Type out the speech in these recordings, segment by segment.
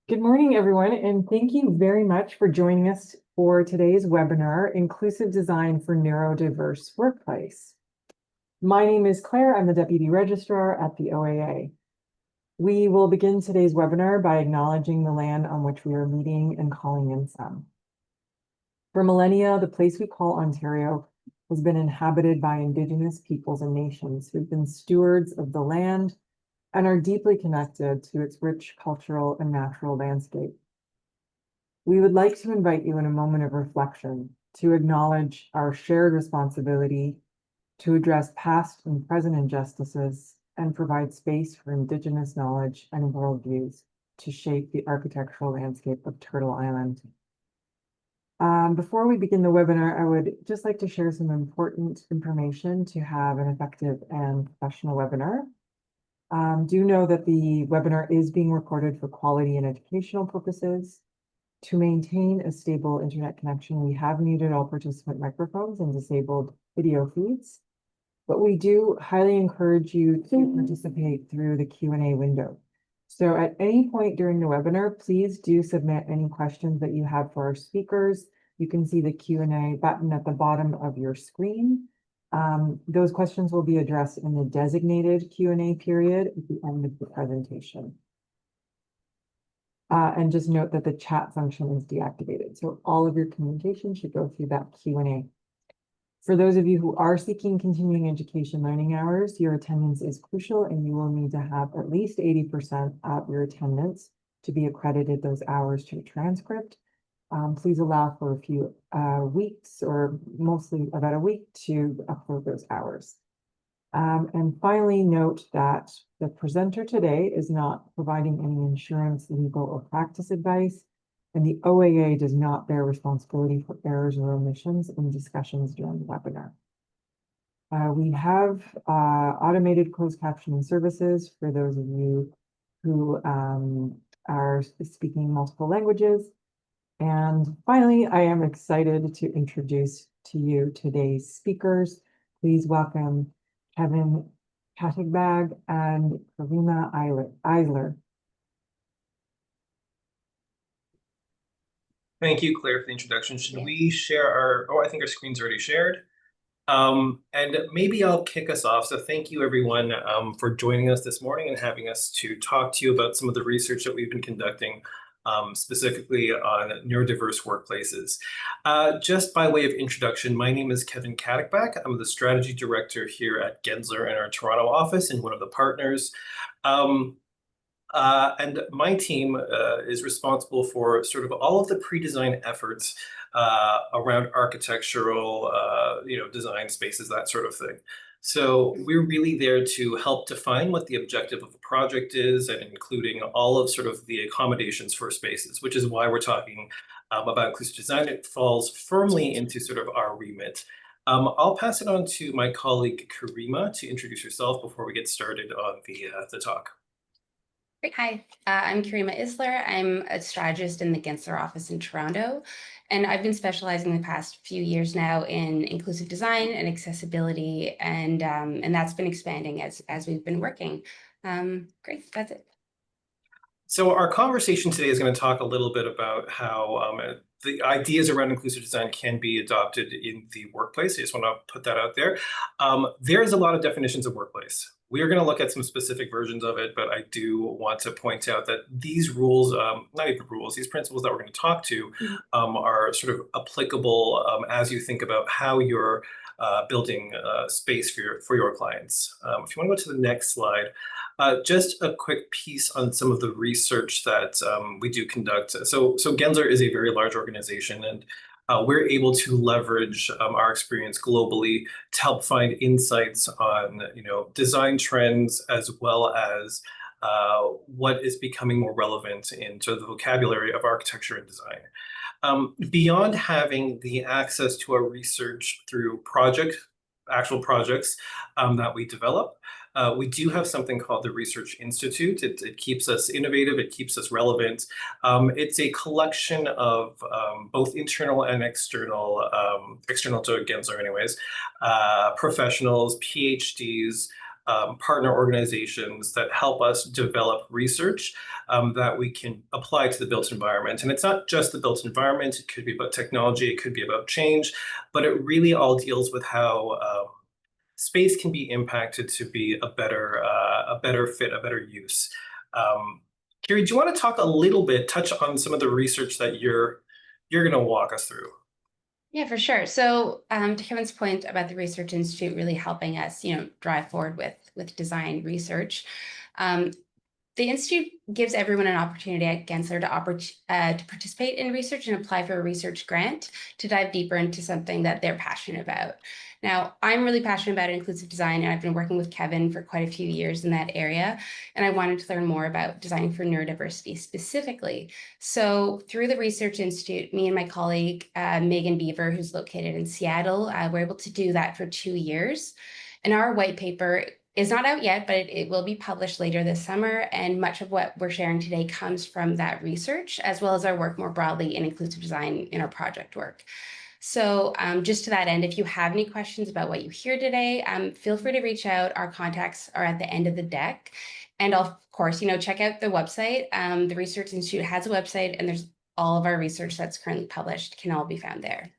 Good morning, everyone, and thank you very much for joining us for today's webinar, Inclusive Design for Neurodiverse Workplace. My name is Claire. I'm the Deputy Registrar at the OAA. We will begin today's webinar by acknowledging the land on which we are meeting and calling in some. For millennia, the place we call Ontario has been inhabited by Indigenous peoples and nations who've been stewards of the land and are deeply connected to its rich cultural and natural landscape. We would like to invite you in a moment of reflection to acknowledge our shared responsibility to address past and present injustices and provide space for Indigenous knowledge and worldviews to shape the architectural landscape of Turtle Island. Before we begin the webinar, I would just like to share some important information to have an effective and professional webinar. Do know that the webinar is being recorded for quality and educational purposes. To maintain a stable internet connection, we have muted all participant microphones and disabled video feeds, but we do highly encourage you to participate through the Q&A window. So at any point during the webinar, please do submit any questions that you have for our speakers. You can see the Q&A button at the bottom of your screen. Those questions will be addressed in the designated Q&A period at the end of the presentation. And just note that the chat function is deactivated. So all of your communication should go through that Q&A. For those of you who are seeking continuing education learning hours, your attendance is crucial and you will need to have at least 80% of your attendance to be accredited those hours to a transcript. Please allow for a few weeks, or mostly about a week, to upload those hours. And finally, note that the presenter today is not providing any insurance, legal, or practice advice, and the OAA does not bear responsibility for errors or omissions in discussions during the webinar. We have automated closed captioning services for those of you who are speaking multiple languages. And finally, I am excited to introduce to you today's speakers. Please welcome Katigbak and Kirima Eisler. Thank you, Claire, for the introduction. Should we share I think our screen's already shared. And maybe I'll kick us off. So thank you, everyone, for joining us this morning and having us to talk to you about some of the research that we've been conducting, specifically on neurodiverse workplaces. Just by way of introduction, my name is Katigbak. I'm the strategy director here at Gensler in our Toronto office and one of the partners. And my team is responsible for sort of all of the pre-design efforts around architectural, design spaces, that sort of thing. So we're really there to help define what the objective of the project is, and including all of sort of the accommodations for spaces, which is why we're talking about inclusive design. It falls firmly into sort of our remit. I'll pass it on to my colleague Kirima to introduce herself before we get started on the talk. Great. Hi, I'm Kirima Eisler. I'm a strategist in the Gensler office in Toronto, and I've been specializing the past few years now in inclusive design and accessibility, and that's been expanding as we've been working. Great, that's it. So our conversation today is going to talk a little bit about how the ideas around inclusive design can be adopted in the workplace. I just want to put that out there. There's a lot of definitions of workplace. We are going to look at some specific versions of it, but I do want to point out that these rules, not even rules, these principles that we're going to talk to are sort of applicable as you think about how you're building space for your clients. If you want to go to the next slide, just a quick piece on some of the research that we do conduct. So Gensler is a very large organization, and we're able to leverage our experience globally to help find insights on design trends, as well as what is becoming more relevant into the vocabulary of architecture and design. Beyond having the access to our research through actual projects that we develop, we do have something called the Research Institute. It keeps us innovative, it keeps us relevant. It's a collection of both internal and external to Gensler anyways, professionals, PhDs, partner organizations that help us develop research that we can apply to the built environment. And it's not just the built environment, it could be about technology, it could be about change, but it really all deals with how space can be impacted to be a better fit, a better use. Kiri, do you want to talk a little bit, touch on some of the research that you're going to walk us through? Yeah, for sure. So to Kevin's point about the Research Institute really helping us, drive forward with design research, the Institute gives everyone an opportunity at Gensler to participate in research and apply for a research grant to dive deeper into something that they're passionate about. Now, I'm really passionate about inclusive design, and I've been working with Kevin for quite a few years in that area, and I wanted to learn more about designing for neurodiversity specifically. So through the Research Institute, me and my colleague, Megan Beaver, who's located in Seattle, were able to do that for 2 years. And our white paper is not out yet, but it will be published later this summer. And much of what we're sharing today comes from that research, as well as our work more broadly in inclusive design in our project work. So just to that end, if you have any questions about what you hear today, feel free to reach out. Our contacts are at the end of the deck. And of course, check out the website. The Research Institute has a website, and there's all of our research that's currently published can all be found there.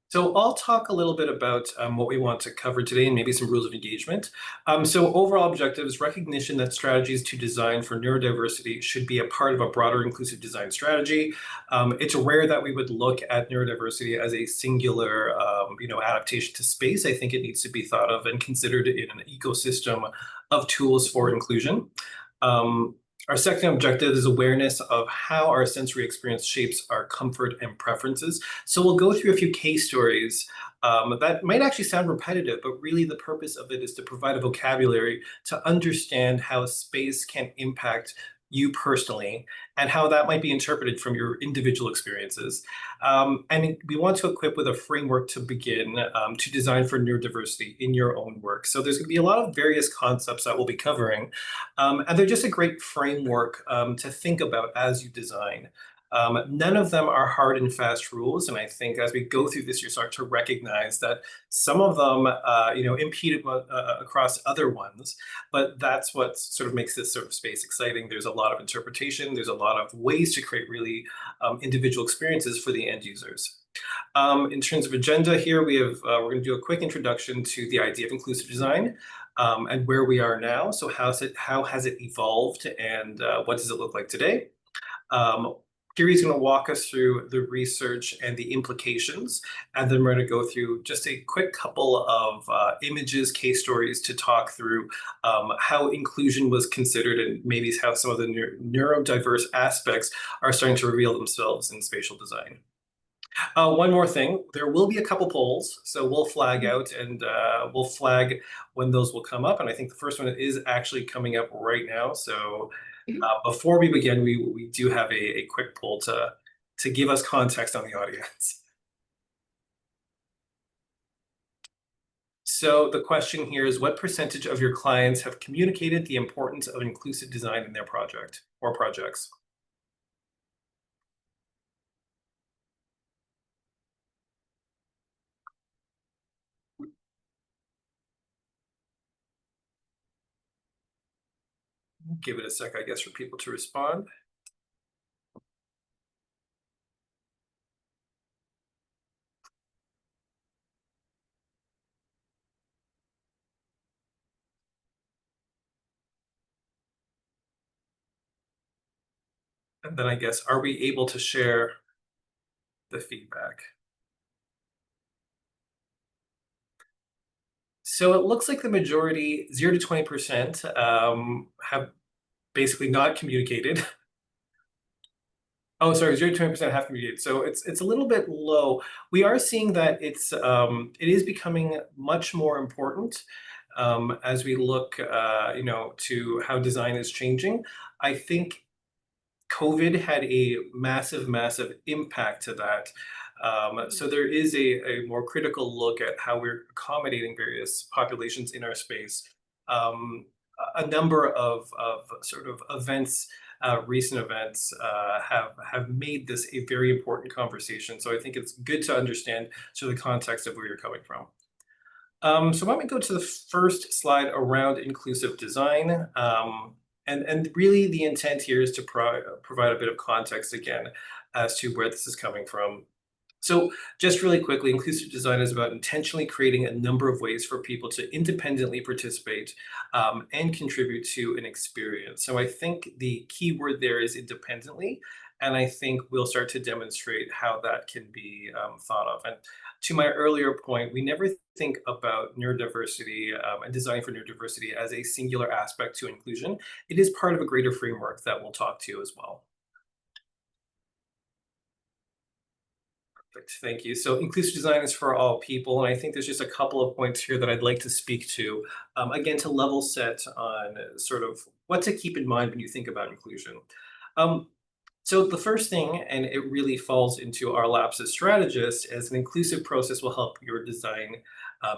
So I'll talk a little bit about what we want to cover today and maybe some rules of engagement. So overall objectives, recognition that strategies to design for neurodiversity should be a part of a broader inclusive design strategy. It's rare that we would look at neurodiversity as a singular adaptation to space. I think it needs to be thought of and considered in an ecosystem of tools for inclusion. Our second objective is awareness of how our sensory experience shapes our comfort and preferences. So we'll go through a few case stories that might actually sound repetitive, but really the purpose of it is to provide a vocabulary to understand how space can impact you personally and how that might be interpreted from your individual experiences. And we want to equip with a framework to begin to design for neurodiversity in your own work. So there's going to be a lot of various concepts that we'll be covering, and they're just a great framework to think about as you design. None of them are hard and fast rules, and I think as we go through this, you start to recognize that some of them, impede across other ones, but that's what sort of makes this sort of space exciting. There's a lot of interpretation. There's a lot of ways to create really individual experiences for the end users. In terms of agenda here, we're going to do a quick introduction to the idea of inclusive design and where we are now. So how has it evolved, and what does it look like today? Kiri's going to walk us through the research and the implications, and then we're going to go through just a quick couple of images, case stories to talk through how inclusion was considered and maybe how some of the neurodiverse aspects are starting to reveal themselves in spatial design. One more thing, there will be a couple polls, so we'll flag out and we'll flag when those will come up. And I think the first one is actually coming up right now. So before we begin, we do have a quick poll to give us context on the audience. So the question here is, what percentage of your clients have communicated the importance of inclusive design in their project or projects? Give it a sec, I guess, for people to respond. And then I guess, are we able to share the feedback? So it looks like the majority, 0 to 20%, have basically not communicated. Oh, sorry, 0 to 20% have communicated. So it's a little bit low. We are seeing that it is becoming much more important as we look, to how design is changing. I think COVID had a massive, massive impact to that. So there is a more critical look at how we're accommodating various populations in our space. A number of sort of events, recent events, have made this a very important conversation. So I think it's good to understand sort of the context of where you're coming from. So why don't we go to the first slide around inclusive design? And really the intent here is to provide a bit of context again as to where this is coming from. So just really quickly, inclusive design is about intentionally creating a number of ways for people to independently participate and contribute to an experience. So I think the key word there is independently, and I think we'll start to demonstrate how that can be thought of. And to my earlier point, we never think about neurodiversity and design for neurodiversity as a singular aspect to inclusion. It is part of a greater framework that we'll talk to as well. Perfect, thank you. So inclusive design is for all people, and I think there's just a couple of points here that I'd like to speak to, again, to level set on sort of what to keep in mind when you think about inclusion. So the first thing, and it really falls into our laps as strategists, is an inclusive process will help your design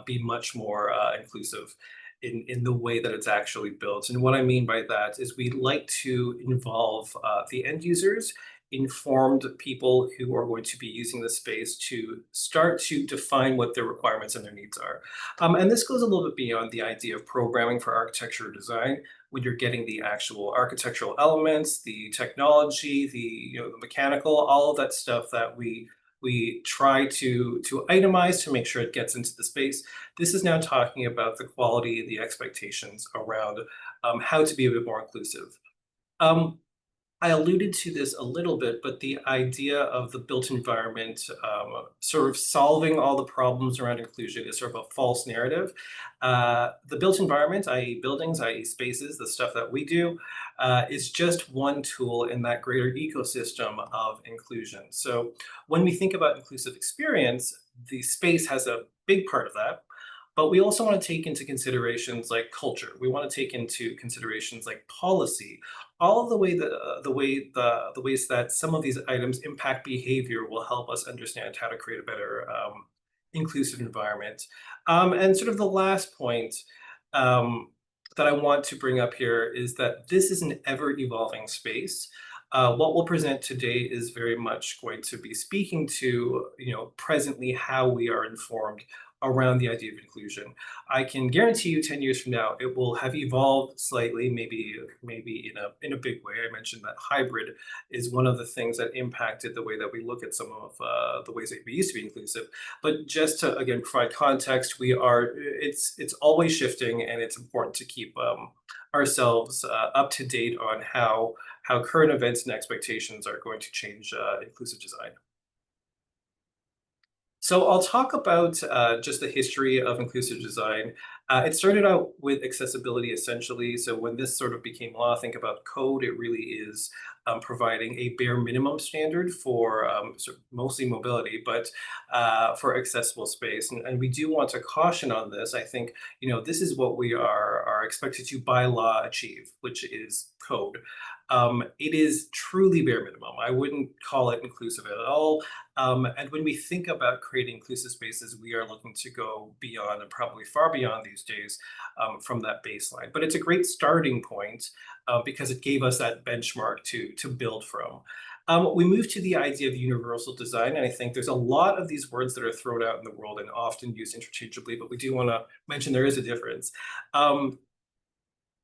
be much more inclusive in the way that it's actually built. And what I mean by that is we like to involve the end users, informed people who are going to be using the space to start to define what their requirements and their needs are. And this goes a little bit beyond the idea of programming for architecture or design when you're getting the actual architectural elements, the technology, the mechanical, all of that stuff that we try to itemize to make sure it gets into the space. This is now talking about the quality and the expectations around how to be a bit more inclusive. I alluded to this a little bit, but the idea of the built environment sort of solving all the problems around inclusion is sort of a false narrative. The built environment, i.e. buildings, i.e. spaces, the stuff that we do, is just one tool in that greater ecosystem of inclusion. So when we think about inclusive experience, the space has a big part of that. But we also want to take into considerations like culture. We want to take into considerations like policy. All of the ways that some of these items impact behavior will help us understand how to create a better inclusive environment. And sort of the last point that I want to bring up here is that this is an ever-evolving space. What we'll present today is very much going to be speaking to, presently how we are informed around the idea of inclusion. I can guarantee you 10 years from now, it will have evolved slightly, maybe in a big way. I mentioned that hybrid is one of the things that impacted the way that we look at some of the ways that we used to be inclusive. But just to, again, provide context, it's always shifting, and it's important to keep ourselves up to date on how current events and expectations are going to change inclusive design. So I'll talk about just the history of inclusive design. It started out with accessibility, essentially. So when this sort of became law, think about code. It really is providing a bare minimum standard for sort of mostly mobility, but for accessible space. And we do want to caution on this. I think, this is what we are expected to by law achieve, which is code. It is truly bare minimum. I wouldn't call it inclusive at all. And when we think about creating inclusive spaces, we are looking to go beyond, and probably far beyond these days, from that baseline. But it's a great starting point because it gave us that benchmark to build from. We moved to the idea of universal design, and I think there's a lot of these words that are thrown out in the world and often used interchangeably, but we do want to mention there is a difference.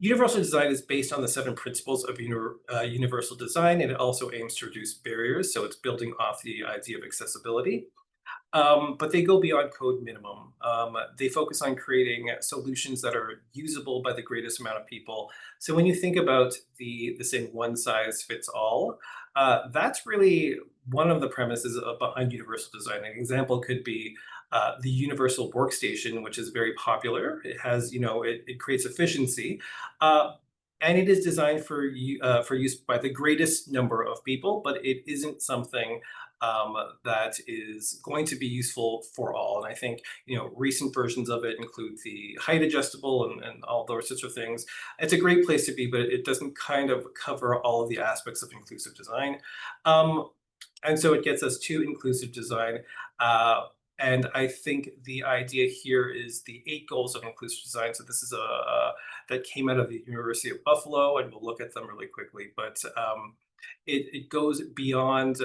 Universal design is based on the 7 principles of universal design, and it also aims to reduce barriers. So it's building off the idea of accessibility. But they go beyond code minimum. They focus on creating solutions that are usable by the greatest amount of people. So when you think about the same one size fits all, that's really one of the premises behind universal design. An example could be the universal workstation, which is very popular. It has, it creates efficiency. And it is designed for use by the greatest number of people, but it isn't something that is going to be useful for all. And I think, recent versions of it include the height adjustable and all those sorts of things. It's a great place to be, but it doesn't kind of cover all of the aspects of inclusive design. And so it gets us to inclusive design. And I think the idea here is the 8 goals of inclusive design. So this is that came out of the University of Buffalo, and we'll look at them really quickly. But It goes beyond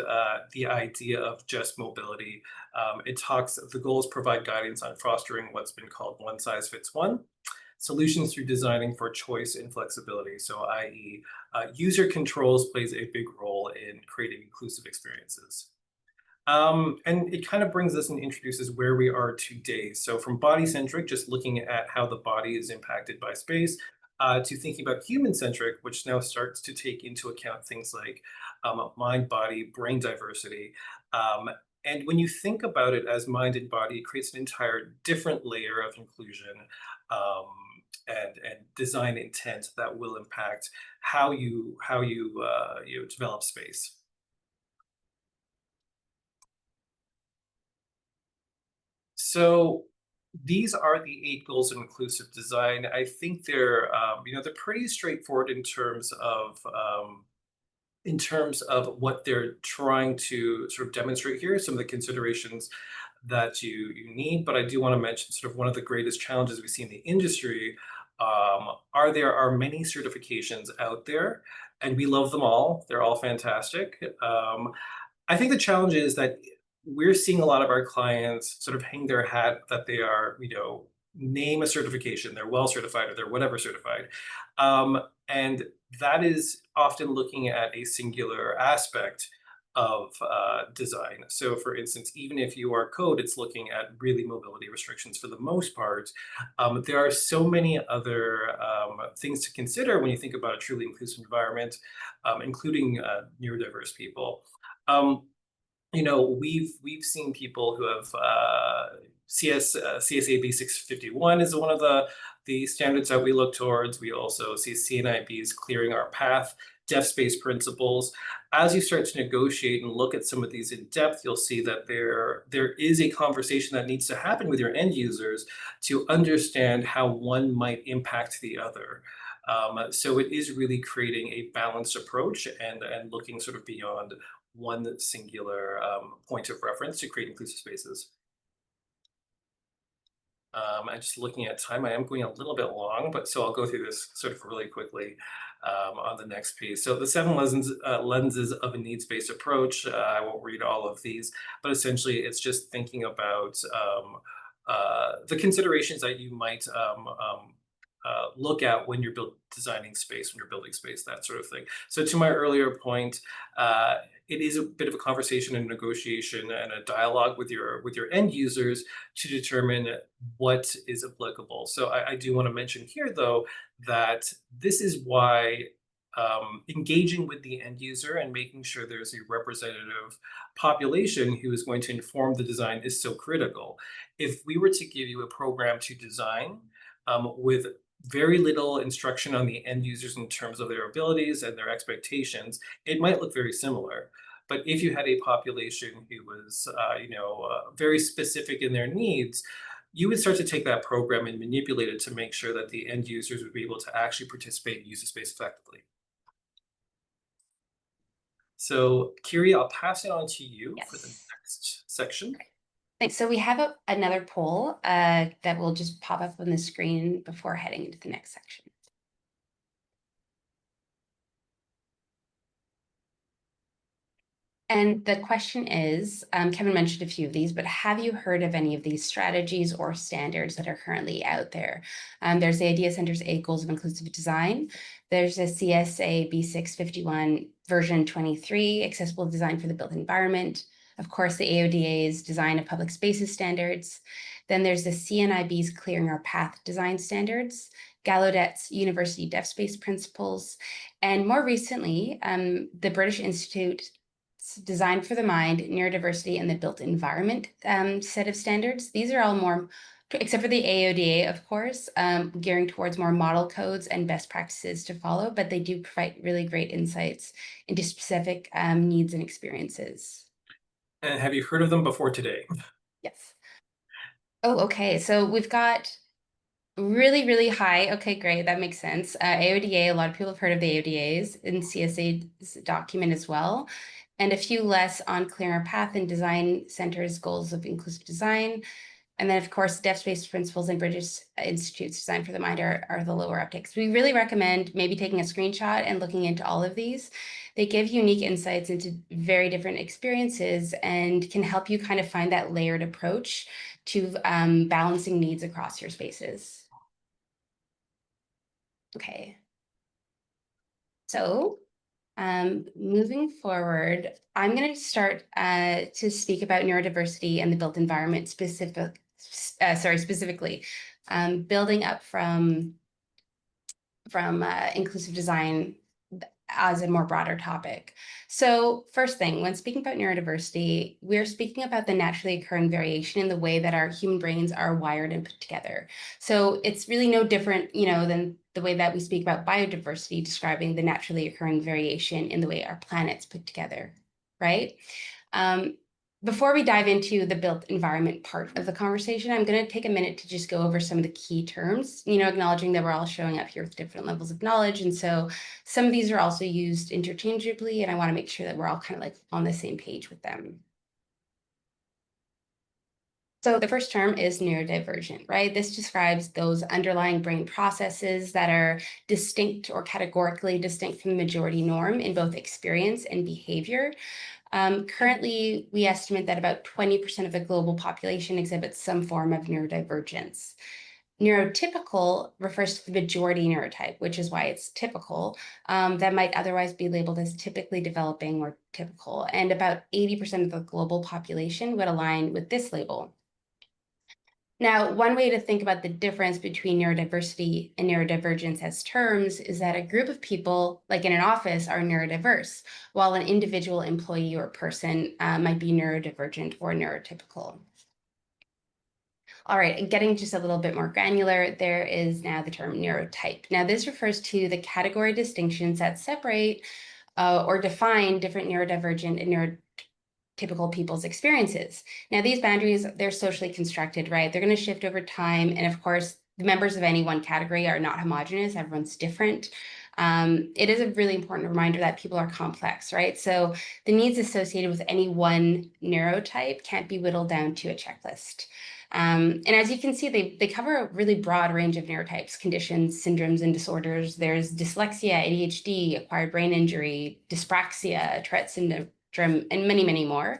the idea of just mobility. The goals provide guidance on fostering what's been called one size fits one solutions through designing for choice and flexibility. So i.e. User controls plays a big role in creating inclusive experiences. And it kind of brings us and introduces where we are today. So from body-centric, just looking at how the body is impacted by space, to thinking about human-centric, which now starts to take into account things like mind, body, brain diversity. And when you think about it as mind and body, it creates an entire different layer of inclusion and design intent that will impact how you develop space. So these are the 8 goals of inclusive design. I think they're they're pretty straightforward in terms of what they're trying to sort of demonstrate here, some of the considerations that you need. But I do want to mention sort of one of the greatest challenges we see in the industry there are many certifications out there, and we love them all. They're all fantastic. I think the challenge is that we're seeing a lot of our clients sort of hang their hat that they are, name a certification, they're well certified or they're whatever certified. And that is often looking at a singular aspect of design. So for instance, even if you are code, it's looking at really mobility restrictions for the most part. There are so many other things to consider when you think about a truly inclusive environment, including neurodiverse people. We've seen people who have CSA B651 is one of the standards that we look towards. We also see CNIBs clearing our path, deaf space principles. As you start to negotiate and look at some of these in depth, you'll see that there is a conversation that needs to happen with your end users to understand how one might impact the other. So it is really creating a balanced approach and looking sort of beyond one singular point of reference to create inclusive spaces. I'm just looking at time. I am going a little bit long, but so I'll go through this sort of really quickly on the next piece. So the 7 lenses of a needs-based approach. I won't read all of these, but essentially it's just thinking about the considerations that you might look at when you're designing space, when you're building space, that sort of thing. So to my earlier point, it is a bit of a conversation and negotiation and a dialogue with your end users to determine what is applicable. So I do want to mention here, though, that this is why engaging with the end user and making sure there's a representative population who is going to inform the design is so critical. If we were to give you a program to design with very little instruction on the end users in terms of their abilities and their expectations, it might look very similar. But if you had a population who was, very specific in their needs, you would start to take that program and manipulate it to make sure that the end users would be able to actually participate and use the space effectively. So, Kiri, I'll pass it on to you for the next section. Great. Thanks. So we have another poll that will just pop up on the screen before heading into the next section. And the question is, Kevin mentioned a few of these, but have you heard of any of these strategies or standards that are currently out there? There's the Idea Center's 8 Goals of Inclusive Design. There's a CSA B651 version 23, Accessible Design for the Built Environment. Of course, the AODA's Design of Public Spaces Standards. Then there's the CNIB's Clearing Our Path Design Standards, Gallaudet's University Deaf Space Principles, and more recently, the British Institute's Design for the Mind, Neurodiversity, and the Built Environment set of standards. These are all more, except for the AODA, of course, gearing towards more model codes and best practices to follow, but they do provide really great insights into specific needs and experiences. And have you heard of them before today? Yes. Oh, okay. So we've got really, really high. Okay, great. That makes sense. AODA, a lot of people have heard of the AODAs in CSA's document as well. And a few less on Clear Our Path and Design Center's Goals of Inclusive Design. And then, of course, depth-based principles and British Institutes designed for the mind are the lower uptakes. We really recommend maybe taking a screenshot and looking into all of these. They give unique insights into very different experiences and can help you kind of find that layered approach to balancing needs across your spaces. Okay. So moving forward, I'm going to start to speak about neurodiversity and the built environment specifically, building up from inclusive design as a more broader topic. So first thing, when speaking about neurodiversity, we're speaking about the naturally occurring variation in the way that our human brains are wired and put together. So it's really no different, than the way that we speak about biodiversity, describing the naturally occurring variation in the way our planet's put together, right? Before we dive into the built environment part of the conversation, I'm going to take a minute to just go over some of the key terms, acknowledging that we're all showing up here with different levels of knowledge. And so some of these are also used interchangeably, and I want to make sure that we're all kind of like on the same page with them. So the first term is neurodivergent, right? This describes those underlying brain processes that are distinct or categorically distinct from the majority norm in both experience and behavior. Currently, we estimate that about 20% of the global population exhibits some form of neurodivergence. Neurotypical refers to the majority neurotype, which is why it's typical, that might otherwise be labeled as typically developing or typical. And about 80% of the global population would align with this label. Now, one way to think about the difference between neurodiversity and neurodivergence as terms is that a group of people, like in an office, are neurodiverse, while an individual employee or person might be neurodivergent or neurotypical. All right, and getting just a little bit more granular, there is now the term neurotype. Now, this refers to the category distinctions that separate or define different neurodivergent and neurotypical people's experiences. Now, these boundaries, they're socially constructed, right? They're going to shift over time. And of course, the members of any one category are not homogeneous. Everyone's different. It is a really important reminder that people are complex, right? So the needs associated with any one neurotype can't be whittled down to a checklist. And as you can see, they cover a really broad range of neurotypes, conditions, syndromes, and disorders. There's dyslexia, ADHD, acquired brain injury, dyspraxia, Tourette syndrome, and many, many more.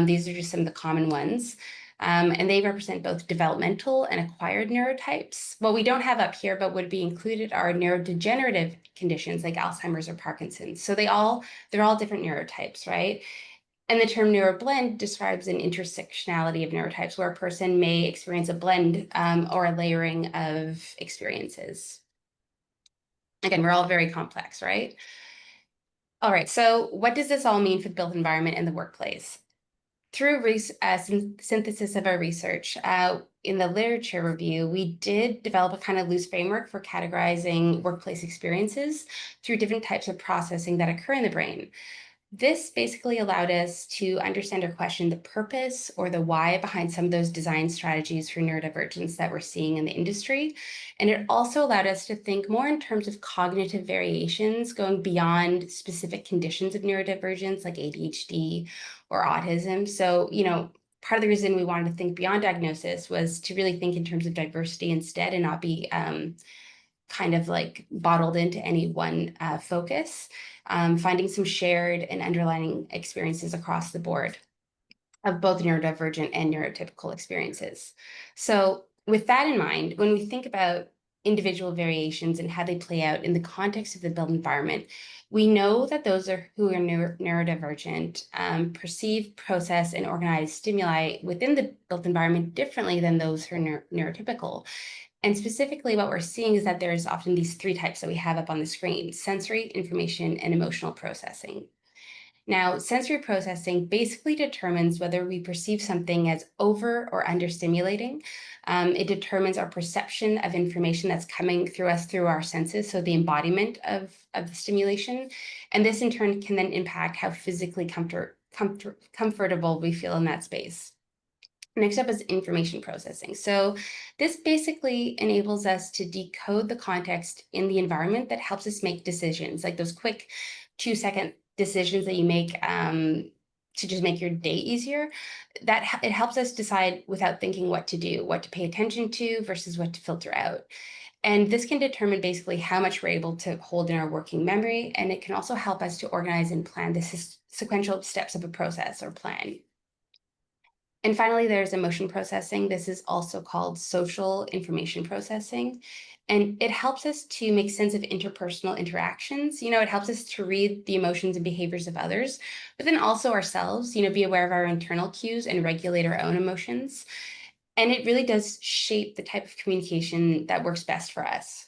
These are just some of the common ones. And they represent both developmental and acquired neurotypes. What we don't have up here, but would be included, are neurodegenerative conditions like Alzheimer's or Parkinson's. So they're all different neurotypes, right? And the term neuroblend describes an intersectionality of neurotypes where a person may experience a blend or a layering of experiences. Again, we're all very complex, right? All right, so what does this all mean for the built environment in the workplace? Through synthesis of our research, in the literature review, we did develop a kind of loose framework for categorizing workplace experiences through different types of processing that occur in the brain. This basically allowed us to understand or question the purpose or the why behind some of those design strategies for neurodivergence that we're seeing in the industry. And it also allowed us to think more in terms of cognitive variations going beyond specific conditions of neurodivergence like ADHD or autism. So, part of the reason we wanted to think beyond diagnosis was to really think in terms of diversity instead and not be kind of like bottled into any one focus. Finding some shared and underlying experiences across the board of both neurodivergent and neurotypical experiences. So with that in mind, when we think about individual variations and how they play out in the context of the built environment, we know that those who are neurodivergent perceive, process, and organize stimuli within the built environment differently than those who are neurotypical. And specifically, what we're seeing is that there's often these three types that we have up on the screen: sensory, information, and emotional processing. Now, sensory processing basically determines whether we perceive something as over or understimulating. It determines our perception of information that's coming through us through our senses, so the embodiment of the stimulation. And this in turn can then impact how physically comfortable we feel in that space. Next up is information processing. So this basically enables us to decode the context in the environment that helps us make decisions, like those quick 2-second decisions that you make to just make your day easier, that it helps us decide without thinking what to do, what to pay attention to versus what to filter out. And this can determine basically how much we're able to hold in our working memory. And it can also help us to organize and plan the sequential steps of a process or plan. And finally, there's emotion processing. This is also called social information processing. And it helps us to make sense of interpersonal interactions. It helps us to read the emotions and behaviors of others, but then also ourselves, be aware of our internal cues and regulate our own emotions. And it really does shape the type of communication that works best for us.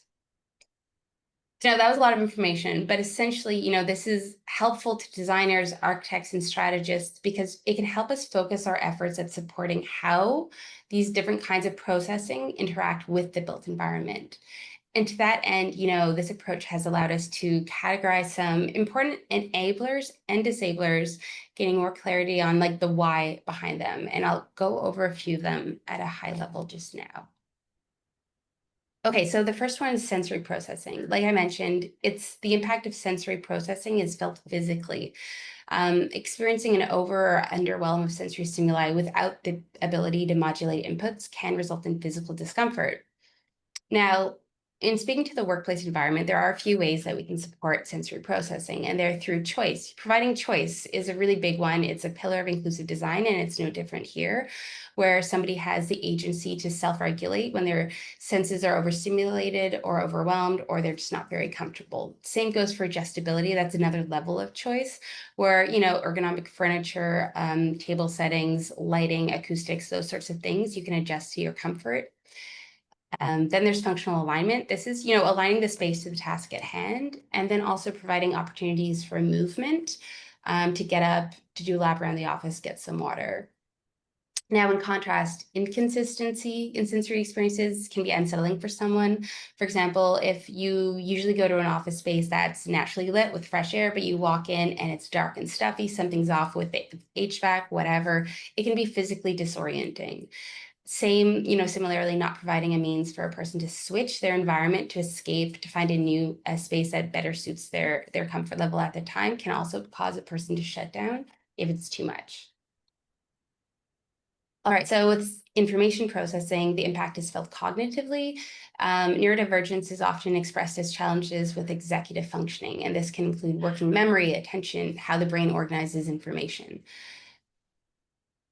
So that was a lot of information, but essentially, this is helpful to designers, architects, and strategists because it can help us focus our efforts at supporting how these different kinds of processing interact with the built environment. And to that end, this approach has allowed us to categorize some important enablers and disablers, getting more clarity on the why behind them. And I'll go over a few of them at a high level just now. Okay, so the first one is sensory processing. Like I mentioned, it's the impact of sensory processing is felt physically. Experiencing an over or underwhelm of sensory stimuli without the ability to modulate inputs can result in physical discomfort. Now, in speaking to the workplace environment, there are a few ways that we can support sensory processing, and they're through choice. Providing choice is a really big one. It's a pillar of inclusive design, and it's no different here, where somebody has the agency to self-regulate when their senses are overstimulated or overwhelmed, or they're just not very comfortable. Same goes for adjustability. That's another level of choice where, ergonomic furniture, table settings, lighting, acoustics, those sorts of things, you can adjust to your comfort. Then there's functional alignment. This is, aligning the space to the task at hand, and then also providing opportunities for movement, to get up, to do a lap around the office, get some water. Now, in contrast, inconsistency in sensory experiences can be unsettling for someone. For example, if you usually go to an office space that's naturally lit with fresh air, but you walk in and it's dark and stuffy, something's off with the HVAC, whatever, it can be physically disorienting. Same, similarly, not providing a means for a person to switch their environment, to escape, to find a new space that better suits their comfort level at the time can also cause a person to shut down if it's too much. All right, so with information processing, the impact is felt cognitively. Neurodivergence is often expressed as challenges with executive functioning, and this can include working memory, attention, how the brain organizes information.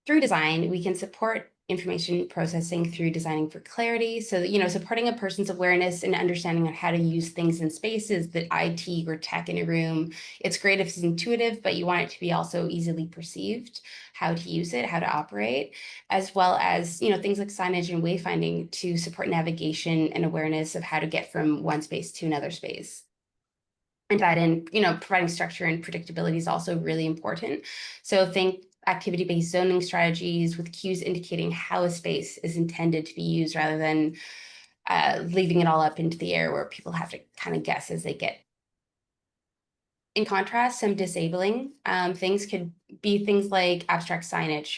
Through design, we can support information processing through designing for clarity. So, supporting a person's awareness and understanding of how to use things in spaces, that IT or tech in a room. It's great if it's intuitive, but you want it to be also easily perceived, how to use it, how to operate, as well as, things like signage and wayfinding to support navigation and awareness of how to get from one space to another space. And that in, providing structure and predictability is also really important. So think activity-based zoning strategies with cues indicating how a space is intended to be used rather than leaving it all up into the air where people have to kind of guess as they get. In contrast, some disabling things could be things like abstract signage.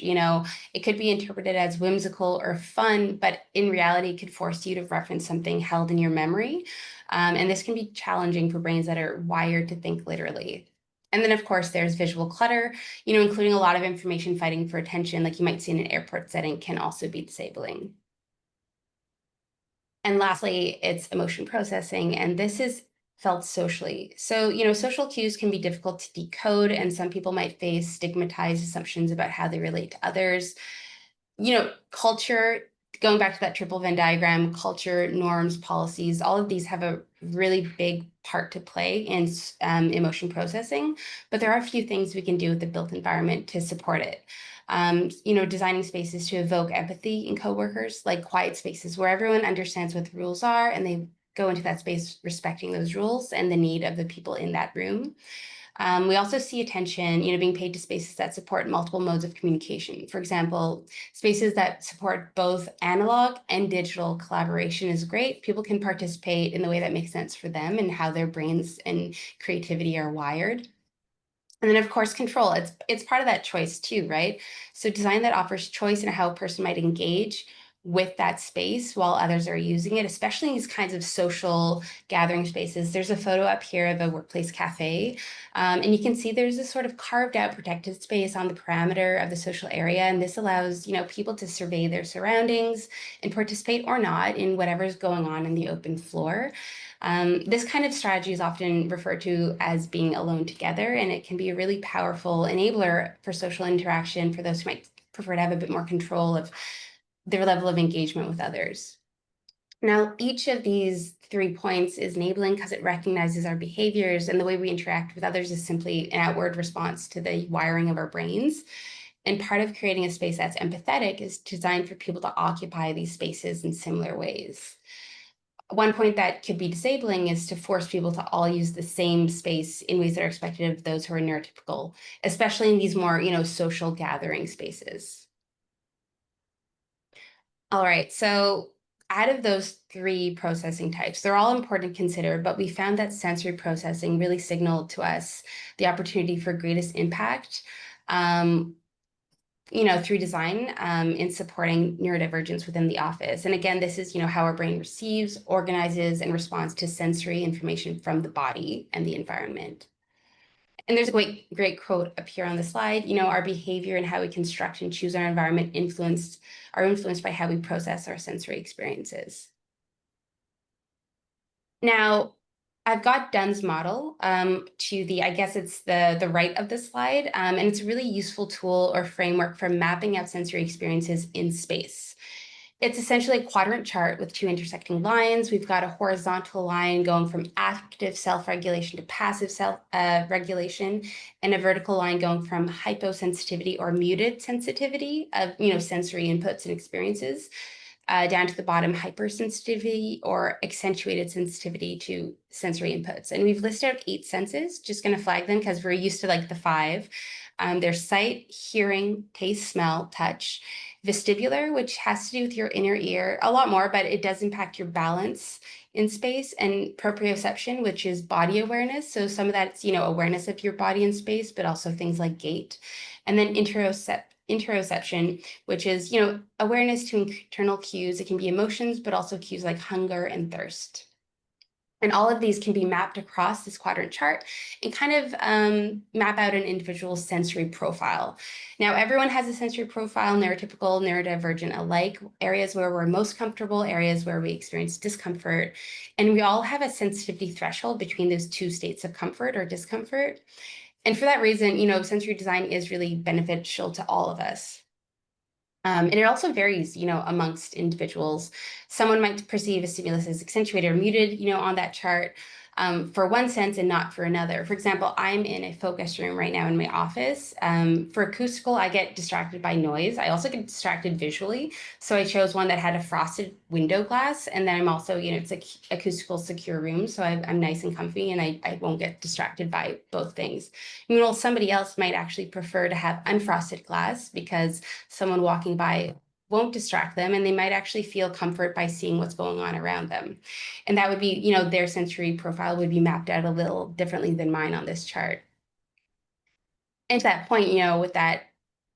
It could be interpreted as whimsical or fun, but in reality could force you to reference something held in your memory. And this can be challenging for brains that are wired to think literally. And then, of course, there's visual clutter, including a lot of information fighting for attention, like you might see in an airport setting, can also be disabling. And lastly, it's emotion processing, and this is felt socially. So, social cues can be difficult to decode, and some people might face stigmatized assumptions about how they relate to others. Culture, going back to that triple Venn diagram, culture, norms, policies, all of these have a really big part to play in emotion processing, but there are a few things we can do with the built environment to support it. Designing spaces to evoke empathy in coworkers, like quiet spaces where everyone understands what the rules are and they go into that space respecting those rules and the need of the people in that room. We also see attention, being paid to spaces that support multiple modes of communication. For example, spaces that support both analog and digital collaboration is great. People can participate in the way that makes sense for them and how their brains and creativity are wired. And then, of course, control. It's part of that choice too, right? So design that offers choice in how a person might engage with that space while others are using it, especially in these kinds of social gathering spaces. There's a photo up here of a workplace cafe, and you can see there's this sort of carved out protected space on the perimeter of the social area, and this allows, people to survey their surroundings and participate or not in whatever's going on in the open floor. This kind of strategy is often referred to as being alone together, and it can be a really powerful enabler for social interaction for those who might prefer to have a bit more control of their level of engagement with others. Now, each of these 3 points is enabling because it recognizes our behaviors, and the way we interact with others is simply an outward response to the wiring of our brains. And part of creating a space that's empathetic is designed for people to occupy these spaces in similar ways. One point that could be disabling is to force people to all use the same space in ways that are expected of those who are neurotypical, especially in these more, social gathering spaces. All right, so out of those 3 processing types, they're all important to consider, but we found that sensory processing really signaled to us the opportunity for greatest impact, through design in supporting neurodivergence within the office. And again, this is, how our brain receives, organizes, and responds to sensory information from the body and the environment. And there's a great quote up here on the slide. Our behavior and how we construct and choose our environment are influenced by how we process our sensory experiences. Now, I've got Dunn's model to the, I guess it's the right of the slide, and it's a really useful tool or framework for mapping out sensory experiences in space. It's essentially a quadrant chart with 2 intersecting lines. We've got a horizontal line going from active self-regulation to passive self-regulation, and a vertical line going from hyposensitivity or muted sensitivity of sensory inputs and experiences down to the bottom, hypersensitivity or accentuated sensitivity to sensory inputs. And we've listed out 8 senses, just going to flag them because we're used to the 5. There's sight, hearing, taste, smell, touch. Vestibular, which has to do with your inner ear, a lot more, but it does impact your balance in space, and proprioception, which is body awareness. So some of that's, awareness of your body in space, but also things like gait. And then interoception, which is, awareness to internal cues. It can be emotions, but also cues like hunger and thirst. And all of these can be mapped across this quadrant chart and kind of map out an individual sensory profile. Now, everyone has a sensory profile, neurotypical, neurodivergent alike, areas where we're most comfortable, areas where we experience discomfort. And we all have a sensitivity threshold between those 2 states of comfort or discomfort. And for that reason, sensory design is really beneficial to all of us. And it also varies, amongst individuals. Someone might perceive a stimulus as accentuated or muted, on that chart for one sense and not for another. For example, I'm in a focus room right now in my office. For acoustical, I get distracted by noise. I also get distracted visually. So I chose one that had a frosted window glass. And then I'm also, it's an acoustical secure room. So I'm nice and comfy and I won't get distracted by both things. Somebody else might actually prefer to have unfrosted glass because someone walking by won't distract them, and they might actually feel comfort by seeing what's going on around them. And that would be, their sensory profile would be mapped out a little differently than mine on this chart. And to that point,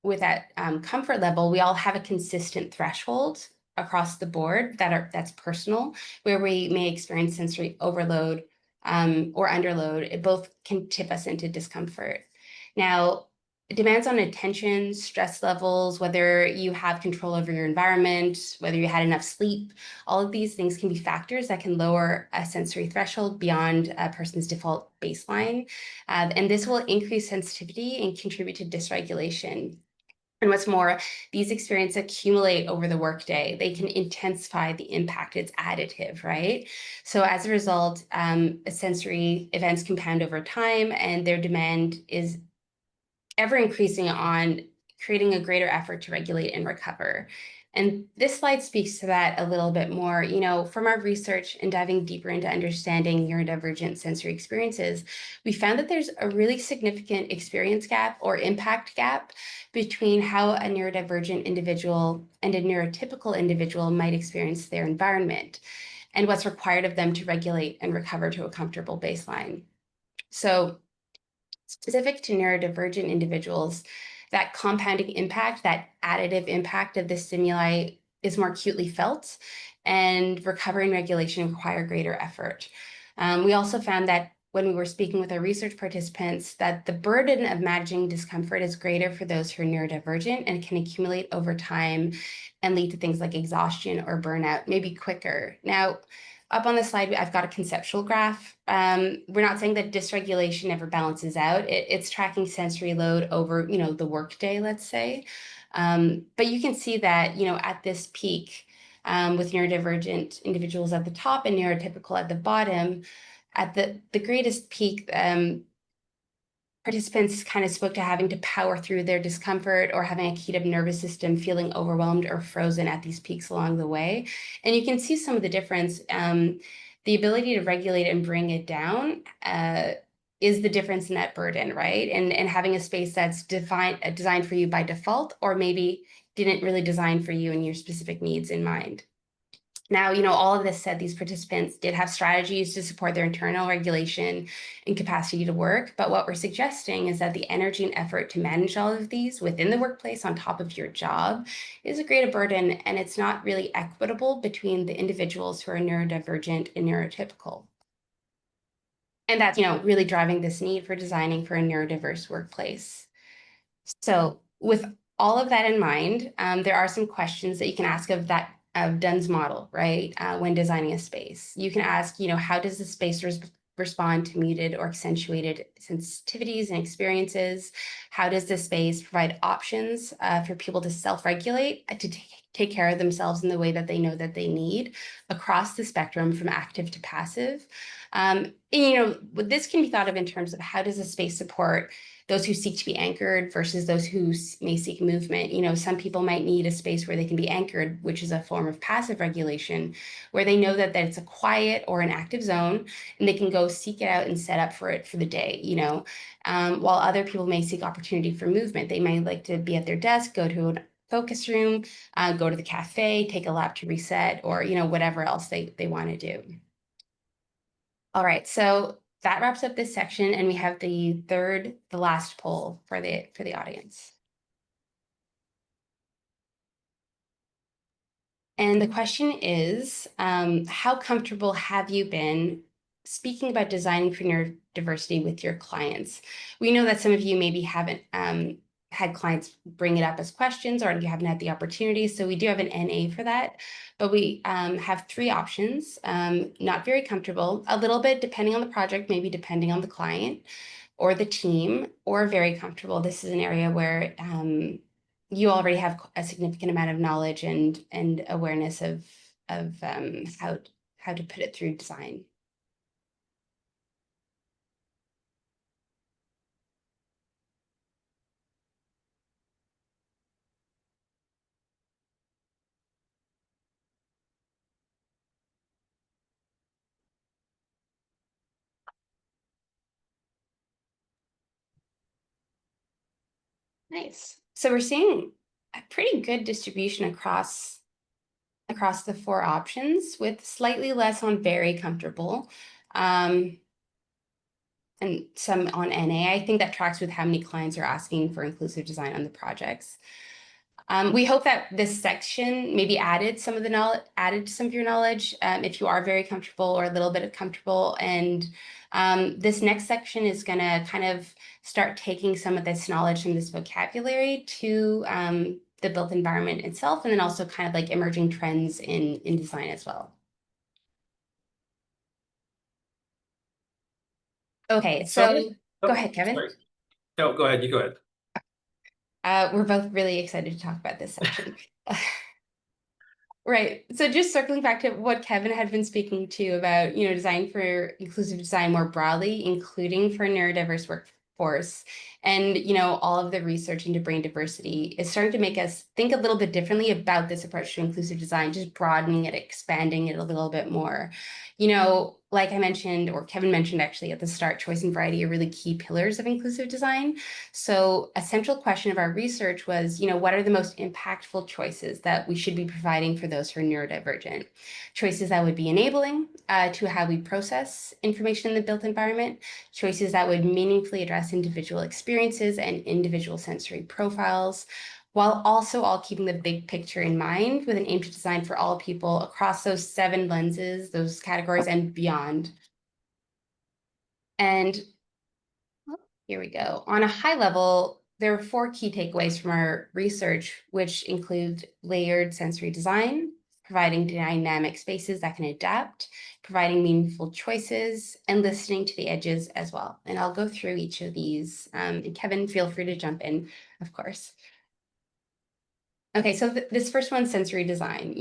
with that comfort level, we all have a consistent threshold across the board that's personal, where we may experience sensory overload or underload. It both can tip us into discomfort. Now, it demands on attention, stress levels, whether you have control over your environment, whether you had enough sleep. All of these things can be factors that can lower a sensory threshold beyond a person's default baseline. And this will increase sensitivity and contribute to dysregulation. And what's more, these experiences accumulate over the workday. They can intensify the impact. It's additive, right? So as a result, sensory events compound over time, and their demand is ever increasing on creating a greater effort to regulate and recover. And this slide speaks to that a little bit more. From our research and diving deeper into understanding neurodivergent sensory experiences, we found that there's a really significant experience gap or impact gap between how a neurodivergent individual and a neurotypical individual might experience their environment and what's required of them to regulate and recover to a comfortable baseline. So, specific to neurodivergent individuals, that compounding impact, that additive impact of the stimuli is more acutely felt, and recovery and regulation require greater effort. We also found that when we were speaking with our research participants, that the burden of managing discomfort is greater for those who are neurodivergent and can accumulate over time and lead to things like exhaustion or burnout, maybe quicker. Now, up on the slide, I've got a conceptual graph. We're not saying that dysregulation never balances out. It's tracking sensory load over, the workday, let's say. But you can see that, at this peak, with neurodivergent individuals at the top and neurotypical at the bottom, at the greatest peak, participants kind of spoke to having to power through their discomfort or having a keyed-up nervous system, feeling overwhelmed or frozen at these peaks along the way. And you can see some of the difference. The ability to regulate and bring it down is the difference in that burden, right? And having a space that's designed for you by default, or maybe didn't really design for you and your specific needs in mind. Now, all of this said, these participants did have strategies to support their internal regulation and capacity to work. But what we're suggesting is that the energy and effort to manage all of these within the workplace on top of your job is a greater burden, and it's not really equitable between the individuals who are neurodivergent and neurotypical. And that's, really driving this need for designing for a neurodiverse workplace. So with all of that in mind, there are some questions that you can ask of Dunn's model, right? When designing a space, you can ask, how does the space respond to muted or accentuated sensitivities and experiences? How does the space provide options for people to self-regulate, to take care of themselves in the way that they know that they need across the spectrum from active to passive? And, this can be thought of in terms of how does a space support those who seek to be anchored versus those who may seek movement. Some people might need a space where they can be anchored, which is a form of passive regulation, where they know that it's a quiet or an active zone, and they can go seek it out and set up for it for the day, while other people may seek opportunity for movement. They may like to be at their desk, go to a focus room, go to the cafe, take a lap to reset, or, whatever else they want to do. All right, so that wraps up this section, and we have the last poll for the audience. And the question is, how comfortable have you been speaking about designing for neurodiversity with your clients? We know that some of you maybe haven't had clients bring it up as questions, or you haven't had the opportunity. So we do have an NA for that, but we have 3 options. Not very comfortable, a little bit depending on the project, maybe depending on the client or the team, or very comfortable. This is an area where you already have a significant amount of knowledge and awareness of how to put it through design. Nice. So we're seeing a pretty good distribution across the 4 options, with slightly less on very comfortable, and some on NA. I think that tracks with how many clients are asking for inclusive design on the projects. We hope that this section maybe added some of your knowledge, if you are very comfortable or a little bit comfortable. And this next section is going to kind of start taking some of this knowledge and this vocabulary to the built environment itself, and then also kind of like emerging trends in design as well. Okay, so go ahead, Kevin. Sorry. No, go ahead. You go ahead. We're both really excited to talk about this section. Right. So just circling back to what Kevin had been speaking to about, design for inclusive design more broadly, including for neurodiverse workforce, and, all of the research into brain diversity is starting to make us think a little bit differently about this approach to inclusive design, just broadening it, expanding it a little bit more. Like I mentioned, or Kevin mentioned actually at the start, choice and variety are really key pillars of inclusive design. So a central question of our research was, what are the most impactful choices that we should be providing for those who are neurodivergent? Choices that would be enabling to how we process information in the built environment, choices that would meaningfully address individual experiences and individual sensory profiles, while also all keeping the big picture in mind with an aim to design for all people across those 7 lenses, those categories and beyond. And here we go. On a high level, there are 4 key takeaways from our research, which include layered sensory design, providing dynamic spaces that can adapt, providing meaningful choices, and listening to the edges as well. And I'll go through each of these. And Kevin, feel free to jump in, of course. Okay, so this first one, sensory design.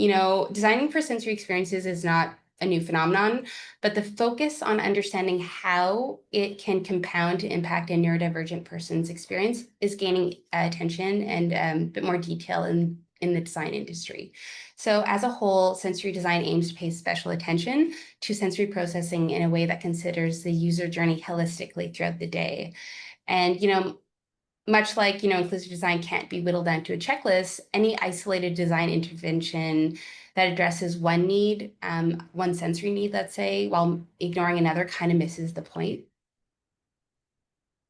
Designing for sensory experiences is not a new phenomenon, but the focus on understanding how it can compound to impact a neurodivergent person's experience is gaining attention and a bit more detail in the design industry. So as a whole, sensory design aims to pay special attention to sensory processing in a way that considers the user journey holistically throughout the day. And, much like, inclusive design can't be whittled down to a checklist, any isolated design intervention that addresses one need, one sensory need, let's say, while ignoring another kind of misses the point.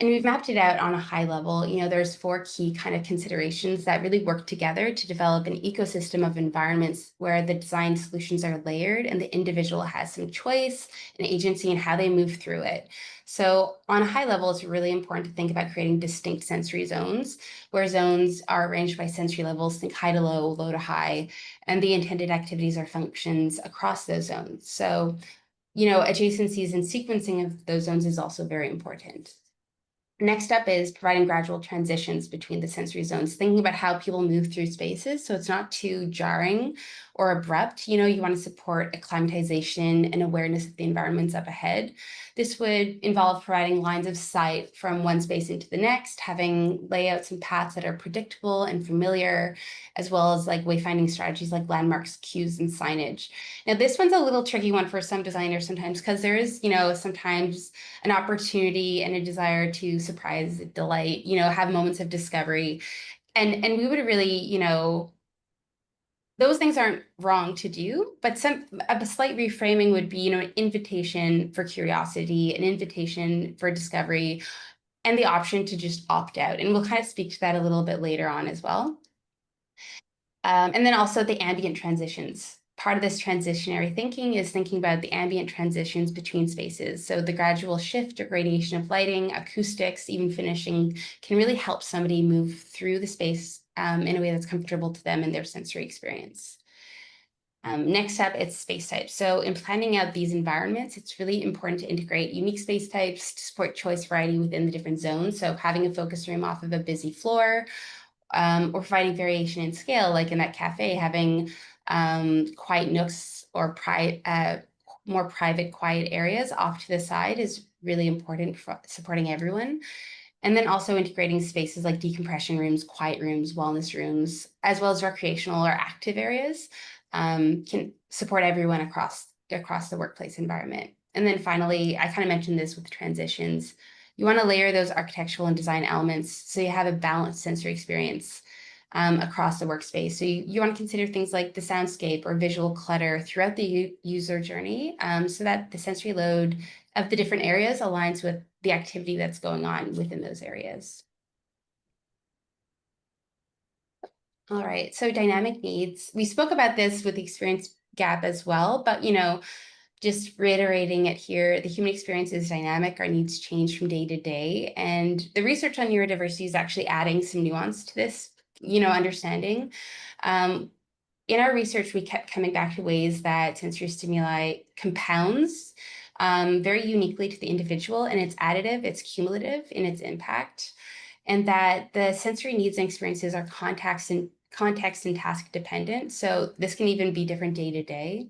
And we've mapped it out on a high level. There's 4 key kind of considerations that really work together to develop an ecosystem of environments where the design solutions are layered and the individual has some choice and agency in how they move through it. So on a high level, it's really important to think about creating distinct sensory zones, where zones are arranged by sensory levels, think high to low, low to high, and the intended activities or functions across those zones. So, adjacencies and sequencing of those zones is also very important. Next up is providing gradual transitions between the sensory zones, thinking about how people move through spaces so it's not too jarring or abrupt. You want to support acclimatization and awareness of the environments up ahead. This would involve providing lines of sight from one space into the next, having layouts and paths that are predictable and familiar, as well as like wayfinding strategies like landmarks, cues, and signage. Now, this one's a little tricky one for some designers sometimes because there is, sometimes an opportunity and a desire to surprise, delight, have moments of discovery. And we would really, those things aren't wrong to do, but a slight reframing would be, an invitation for curiosity, an invitation for discovery, and the option to just opt out. And we'll kind of speak to that a little bit later on as well. And then also the ambient transitions. Part of this transitionary thinking is thinking about the ambient transitions between spaces. So the gradual shift or gradation of lighting, acoustics, even finishing can really help somebody move through the space in a way that's comfortable to them and their sensory experience. Next up, it's space types. So in planning out these environments, it's really important to integrate unique space types to support choice variety within the different zones. So having a focus room off of a busy floor, or providing variation in scale, like in that cafe, having quiet nooks or more private, quiet areas off to the side is really important for supporting everyone. And then also integrating spaces like decompression rooms, quiet rooms, wellness rooms, as well as recreational or active areas can support everyone across the workplace environment. And then finally, I kind of mentioned this with transitions. You want to layer those architectural and design elements so you have a balanced sensory experience across the workspace. So you want to consider things like the soundscape or visual clutter throughout the user journey so that the sensory load of the different areas aligns with the activity that's going on within those areas. All right, so dynamic needs. We spoke about this with the experience gap as well, but just reiterating it here, the human experience is dynamic, our needs change from day to day. And the research on neurodiversity is actually adding some nuance to this, understanding. In our research, we kept coming back to ways that sensory stimuli compounds very uniquely to the individual, and it's additive, it's cumulative in its impact, and that the sensory needs and experiences are context and task dependent. So this can even be different day to day.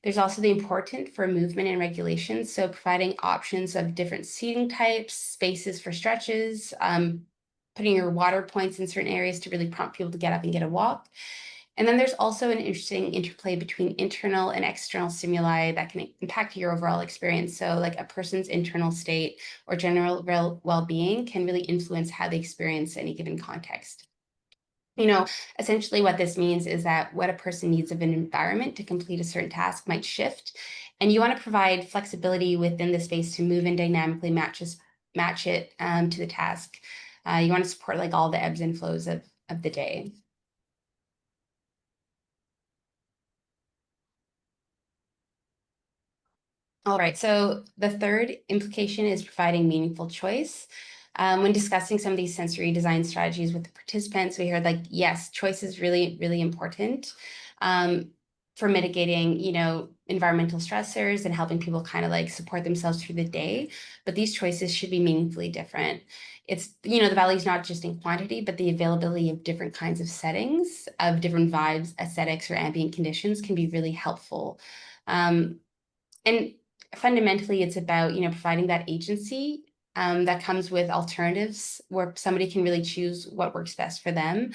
There's also the importance for movement and regulation. So providing options of different seating types, spaces for stretches, putting your water points in certain areas to really prompt people to get up and get a walk. And then there's also an interesting interplay between internal and external stimuli that can impact your overall experience. So like a person's internal state or general well-being can really influence how they experience any given context. Essentially what this means is that what a person needs of an environment to complete a certain task might shift, and you want to provide flexibility within the space to move and dynamically match it to the task. You want to support like all the ebbs and flows of of the day. All right, so the third implication is providing meaningful choice. When discussing some of these sensory design strategies with the participants, we heard like, yes, choice is really, really important for mitigating, environmental stressors and helping people kind of like support themselves through the day. But these choices should be meaningfully different. It's, the value is not just in quantity, but the availability of different kinds of settings, of different vibes, aesthetics, or ambient conditions can be really helpful. And fundamentally, it's about, providing that agency that comes with alternatives where somebody can really choose what works best for them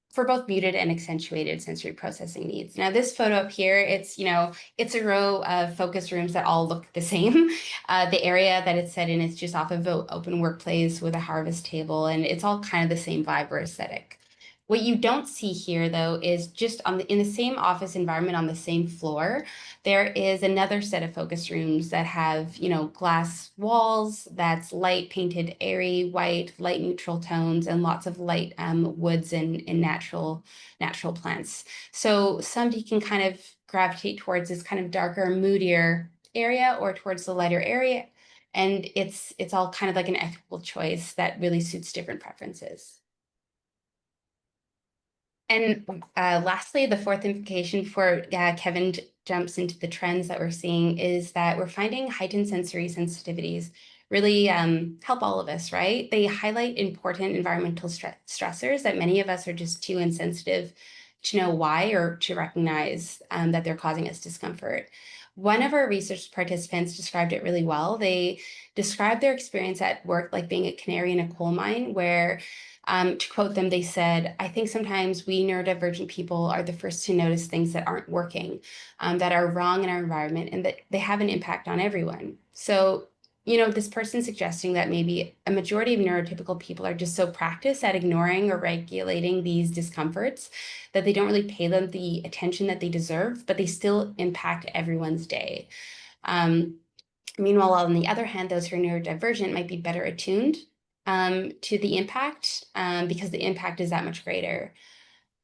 for both muted and accentuated sensory processing needs. Now, this photo up here, it's a row of focus rooms that all look the same. The area that it's set in is just off of an open workplace with a harvest table, and it's all kind of the same vibe or aesthetic. What you don't see here, though, is just in the same office environment on the same floor, there is another set of focus rooms that have, glass walls that's light painted, airy, white, light neutral tones, and lots of light woods and natural plants. So somebody can kind of gravitate towards this kind of darker, moodier area or towards the lighter area. And it's all kind of like an equitable choice that really suits different preferences. And lastly, the fourth implication before Kevin jumps into the trends that we're seeing is that we're finding heightened sensory sensitivities really help all of us, right? They highlight important environmental stressors that many of us are just too insensitive to know why or to recognize that they're causing us discomfort. One of our research participants described it really well. They described their experience at work like being a canary in a coal mine where to quote them, they said, "I think sometimes we neurodivergent people are the first to notice things that aren't working, that are wrong in our environment, and that they have an impact on everyone." So, this person suggesting that maybe a majority of neurotypical people are just so practiced at ignoring or regulating these discomforts that they don't really pay them the attention that they deserve, but they still impact everyone's day. Meanwhile, on the other hand, those who are neurodivergent might be better attuned to the impact because the impact is that much greater.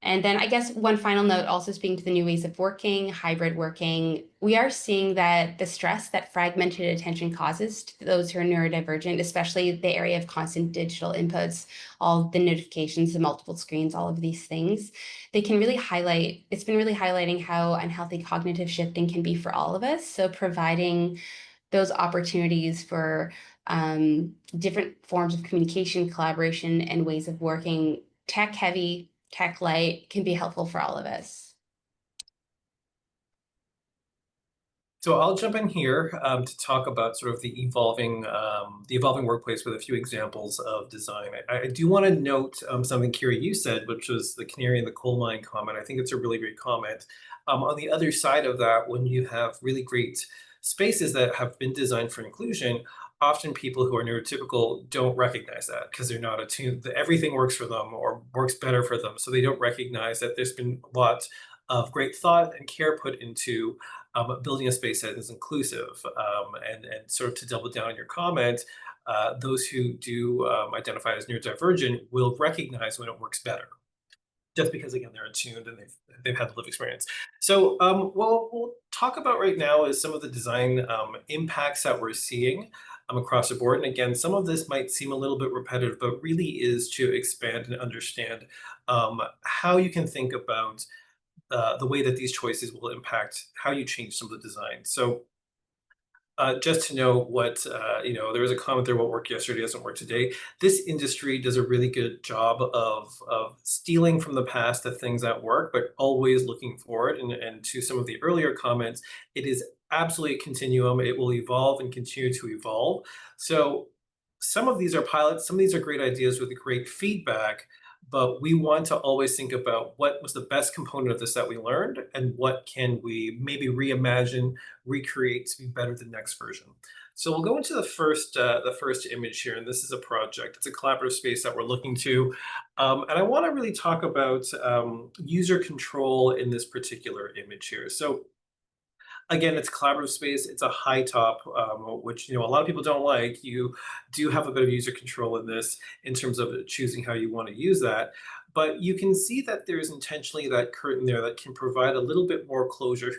And then I guess one final note, also speaking to the new ways of working, hybrid working, we are seeing that the stress that fragmented attention causes to those who are neurodivergent, especially the area of constant digital inputs, all the notifications, the multiple screens, all of these things, they can really highlight, it's been really highlighting how unhealthy cognitive shifting can be for all of us. So providing those opportunities for different forms of communication, collaboration, and ways of working, tech heavy, tech light, can be helpful for all of us. So I'll jump in here to talk about sort of the evolving workplace with a few examples of design. I do want to note something, Kira, you said, which was the canary in the coal mine comment. I think it's a really great comment. On the other side of that, when you have really great spaces that have been designed for inclusion, often people who are neurotypical don't recognize that because they're not attuned. Everything works for them or works better for them. So they don't recognize that there's been a lot of great thought and care put into building a space that is inclusive. And sort of to double down on your comment, those who do identify as neurodivergent will recognize when it works better, just because again they're attuned and they've had the lived experience. So what we'll talk about right now is some of the design impacts that we're seeing across the board. And again, some of this might seem a little bit repetitive, but really is to expand and understand how you can think about the way that these choices will impact how you change some of the design. So just to know what, there was a comment there, what worked yesterday doesn't work today. This industry does a really good job of stealing from the past the things that work, but always looking forward. And to some of the earlier comments, it is absolutely a continuum. It will evolve and continue to evolve. So some of these are pilots, some of these are great ideas with great feedback, but we want to always think about what was the best component of this that we learned and what can we maybe reimagine, recreate to be better the next version. So we'll go into the first image here, and this is a project. It's a collaborative space that we're looking to, and I want to really talk about user control in this particular image here. So Again, it's a collaborative space. It's a high top, which a lot of people don't like. You do have a bit of user control in this in terms of choosing how you want to use that. But you can see that there's intentionally that curtain there that can provide a little bit more closure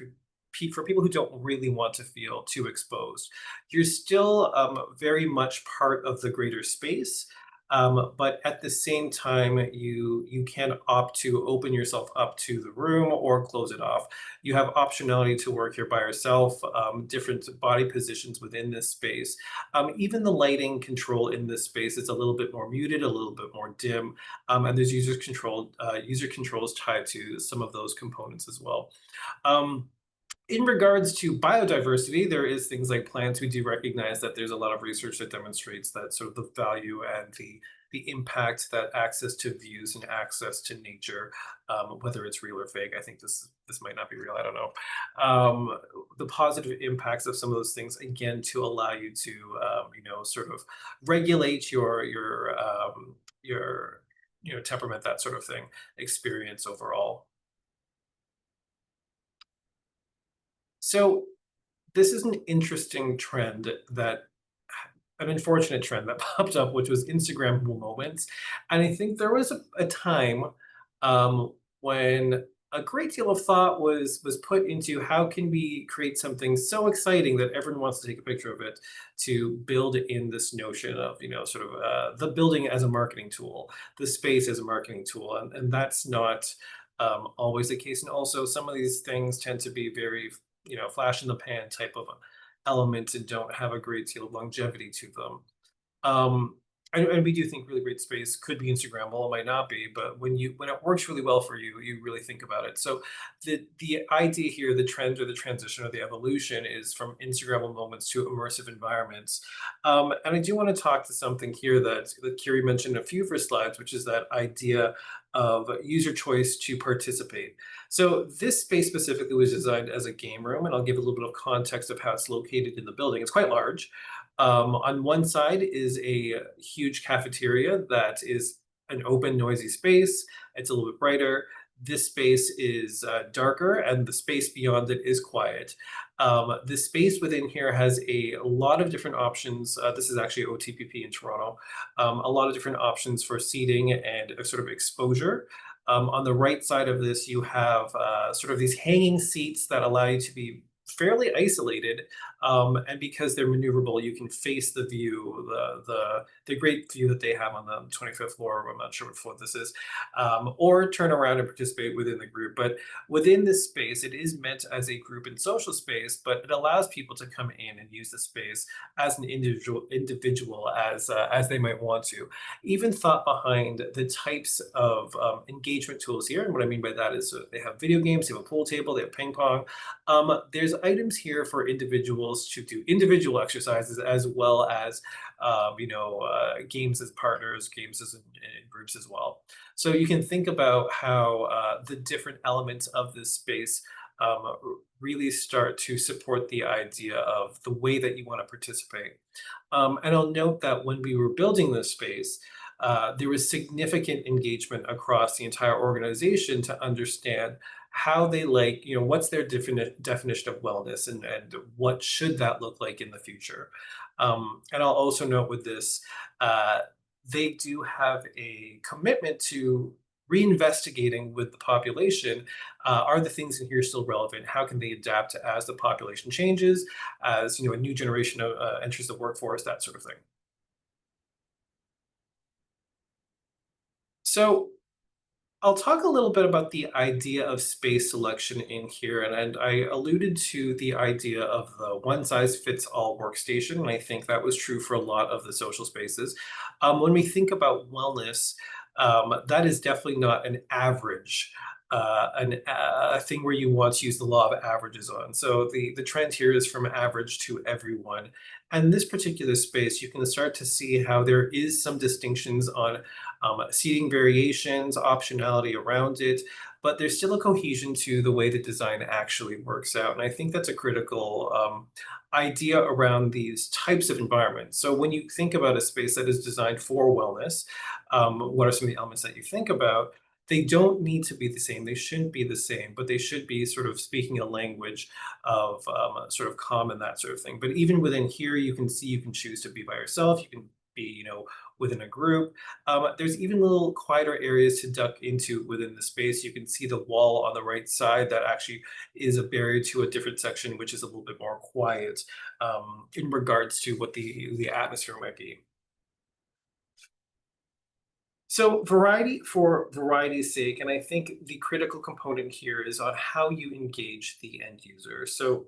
for people who don't really want to feel too exposed. You're still very much part of the greater space. But at the same time, you can opt to open yourself up to the room or close it off. You have optionality to work here by yourself, different body positions within this space. Even the lighting control in this space is a little bit more muted, a little bit more dim, and there's user controls tied to some of those components as well. In regards to biodiversity, there is things like plants. We do recognize that there's a lot of research that demonstrates that sort of the value and the impact that access to views and access to nature, whether it's real or fake. I think this might not be real. I don't know. The positive impacts of some of those things, again, to allow you to sort of regulate your temperament, that sort of thing, experience overall. So this is an interesting trend an unfortunate trend that popped up, which was Instagrammable moments. And I think there was a time when a great deal of thought was put into how can we create something so exciting that everyone wants to take a picture of it, to build in this notion of, sort of the building as a marketing tool, the space as a marketing tool. And that's not always the case. And also some of these things tend to be very flash in the pan type of elements and don't have a great deal of longevity to them. And we do think really great space could be Instagrammable. It might not be, but when it works really well for you, you really think about it. So the idea here, the trend or the transition or the evolution is from Instagrammable moments to immersive environments. And I do want to talk to something here that Kiri mentioned in a few of her slides, which is that idea of user choice to participate. So this space specifically was designed as a game room, and I'll give a little bit of context of how it's located in the building. It's quite large. On one side is a huge cafeteria that is an open, noisy space. It's a little bit brighter. This space is darker, and the space beyond it is quiet. The space within here has a lot of different options. This is actually OTPP in Toronto. A lot of different options for seating and sort of exposure. On the right side of this, you have sort of these hanging seats that allow you to be fairly isolated, and because they're maneuverable, you can face the view, the great view that they have on the 25th floor. I'm not sure what floor this is, or turn around and participate within the group. But within this space, it is meant as a group and social space, but it allows people to come in and use the space as an individual as they might want to. Even thought behind the types of engagement tools here, and what I mean by that is they have video games, they have a pool table, they have ping pong. There's items here for individuals to do individual exercises as well as games as partners, games as in groups as well. So you can think about how the different elements of this space really start to support the idea of the way that you want to participate. And I'll note that when we were building this space, there was significant engagement across the entire organization to understand how they what's their definition of wellness and what should that look like in the future. And I'll also note with this, they do have a commitment to reinvestigating with the population. Are the things in here still relevant? How can they adapt as the population changes, as a new generation enters the workforce, that sort of thing. So I'll talk a little bit about the idea of space selection in here, and I alluded to the idea of the one-size-fits-all workstation, and I think that was true for a lot of the social spaces. When we think about wellness, that is definitely not an average, a thing where you want to use the law of averages on. So the trend here is from average to everyone. And this particular space, you can start to see how there is some distinctions on seating variations, optionality around it, but there's still a cohesion to the way the design actually works out. And I think that's a critical idea around these types of environments. So when you think about a space that is designed for wellness, what are some of the elements that you think about? They don't need to be the same. They shouldn't be the same, but they should be sort of speaking a language of sort of calm and that sort of thing. But even within here, you can see you can choose to be by yourself. You can be, within a group. There's even little quieter areas to duck into within the space. You can see the wall on the right side that actually is a barrier to a different section, which is a little bit more quiet in regards to what the atmosphere might be. So variety for variety's sake, and I think the critical component here is on how you engage the end user. So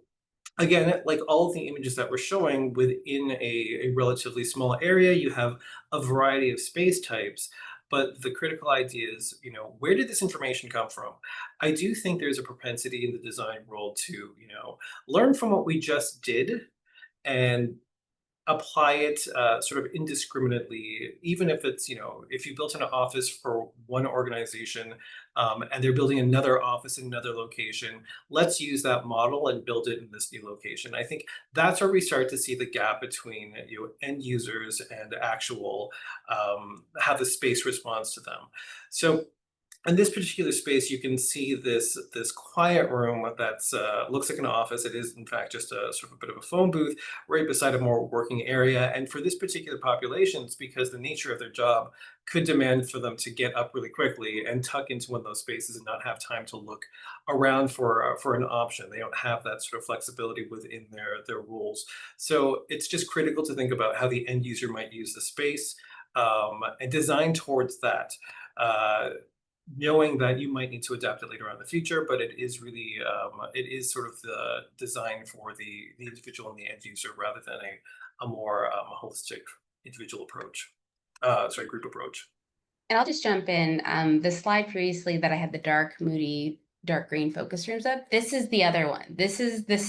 again, like all of the images that we're showing within a relatively small area, you have a variety of space types. But the critical idea is, where did this information come from? I do think there's a propensity in the design world to, learn from what we just did and apply it sort of indiscriminately, even if it's, if you built an office for one organization and they're building another office in another location, let's use that model and build it in this new location. I think that's where we start to see the gap between end users and actual how the space responds to them. So in this particular space, you can see this quiet room that's looks like an office. It is in fact just a sort of a bit of a phone booth right beside a more working area. And for this particular population, it's because the nature of their job could demand for them to get up really quickly and tuck into one of those spaces and not have time to look around for an option. They don't have that sort of flexibility within their rules. So it's just critical to think about how the end user might use the space and design towards that. Knowing that you might need to adapt it later on in the future, but it is really, it is sort of the design for the individual and the end user rather than a more holistic individual approach, group approach. And I'll just jump in. The slide previously that I had the dark, moody, dark green focus rooms up, this is the other one. This is the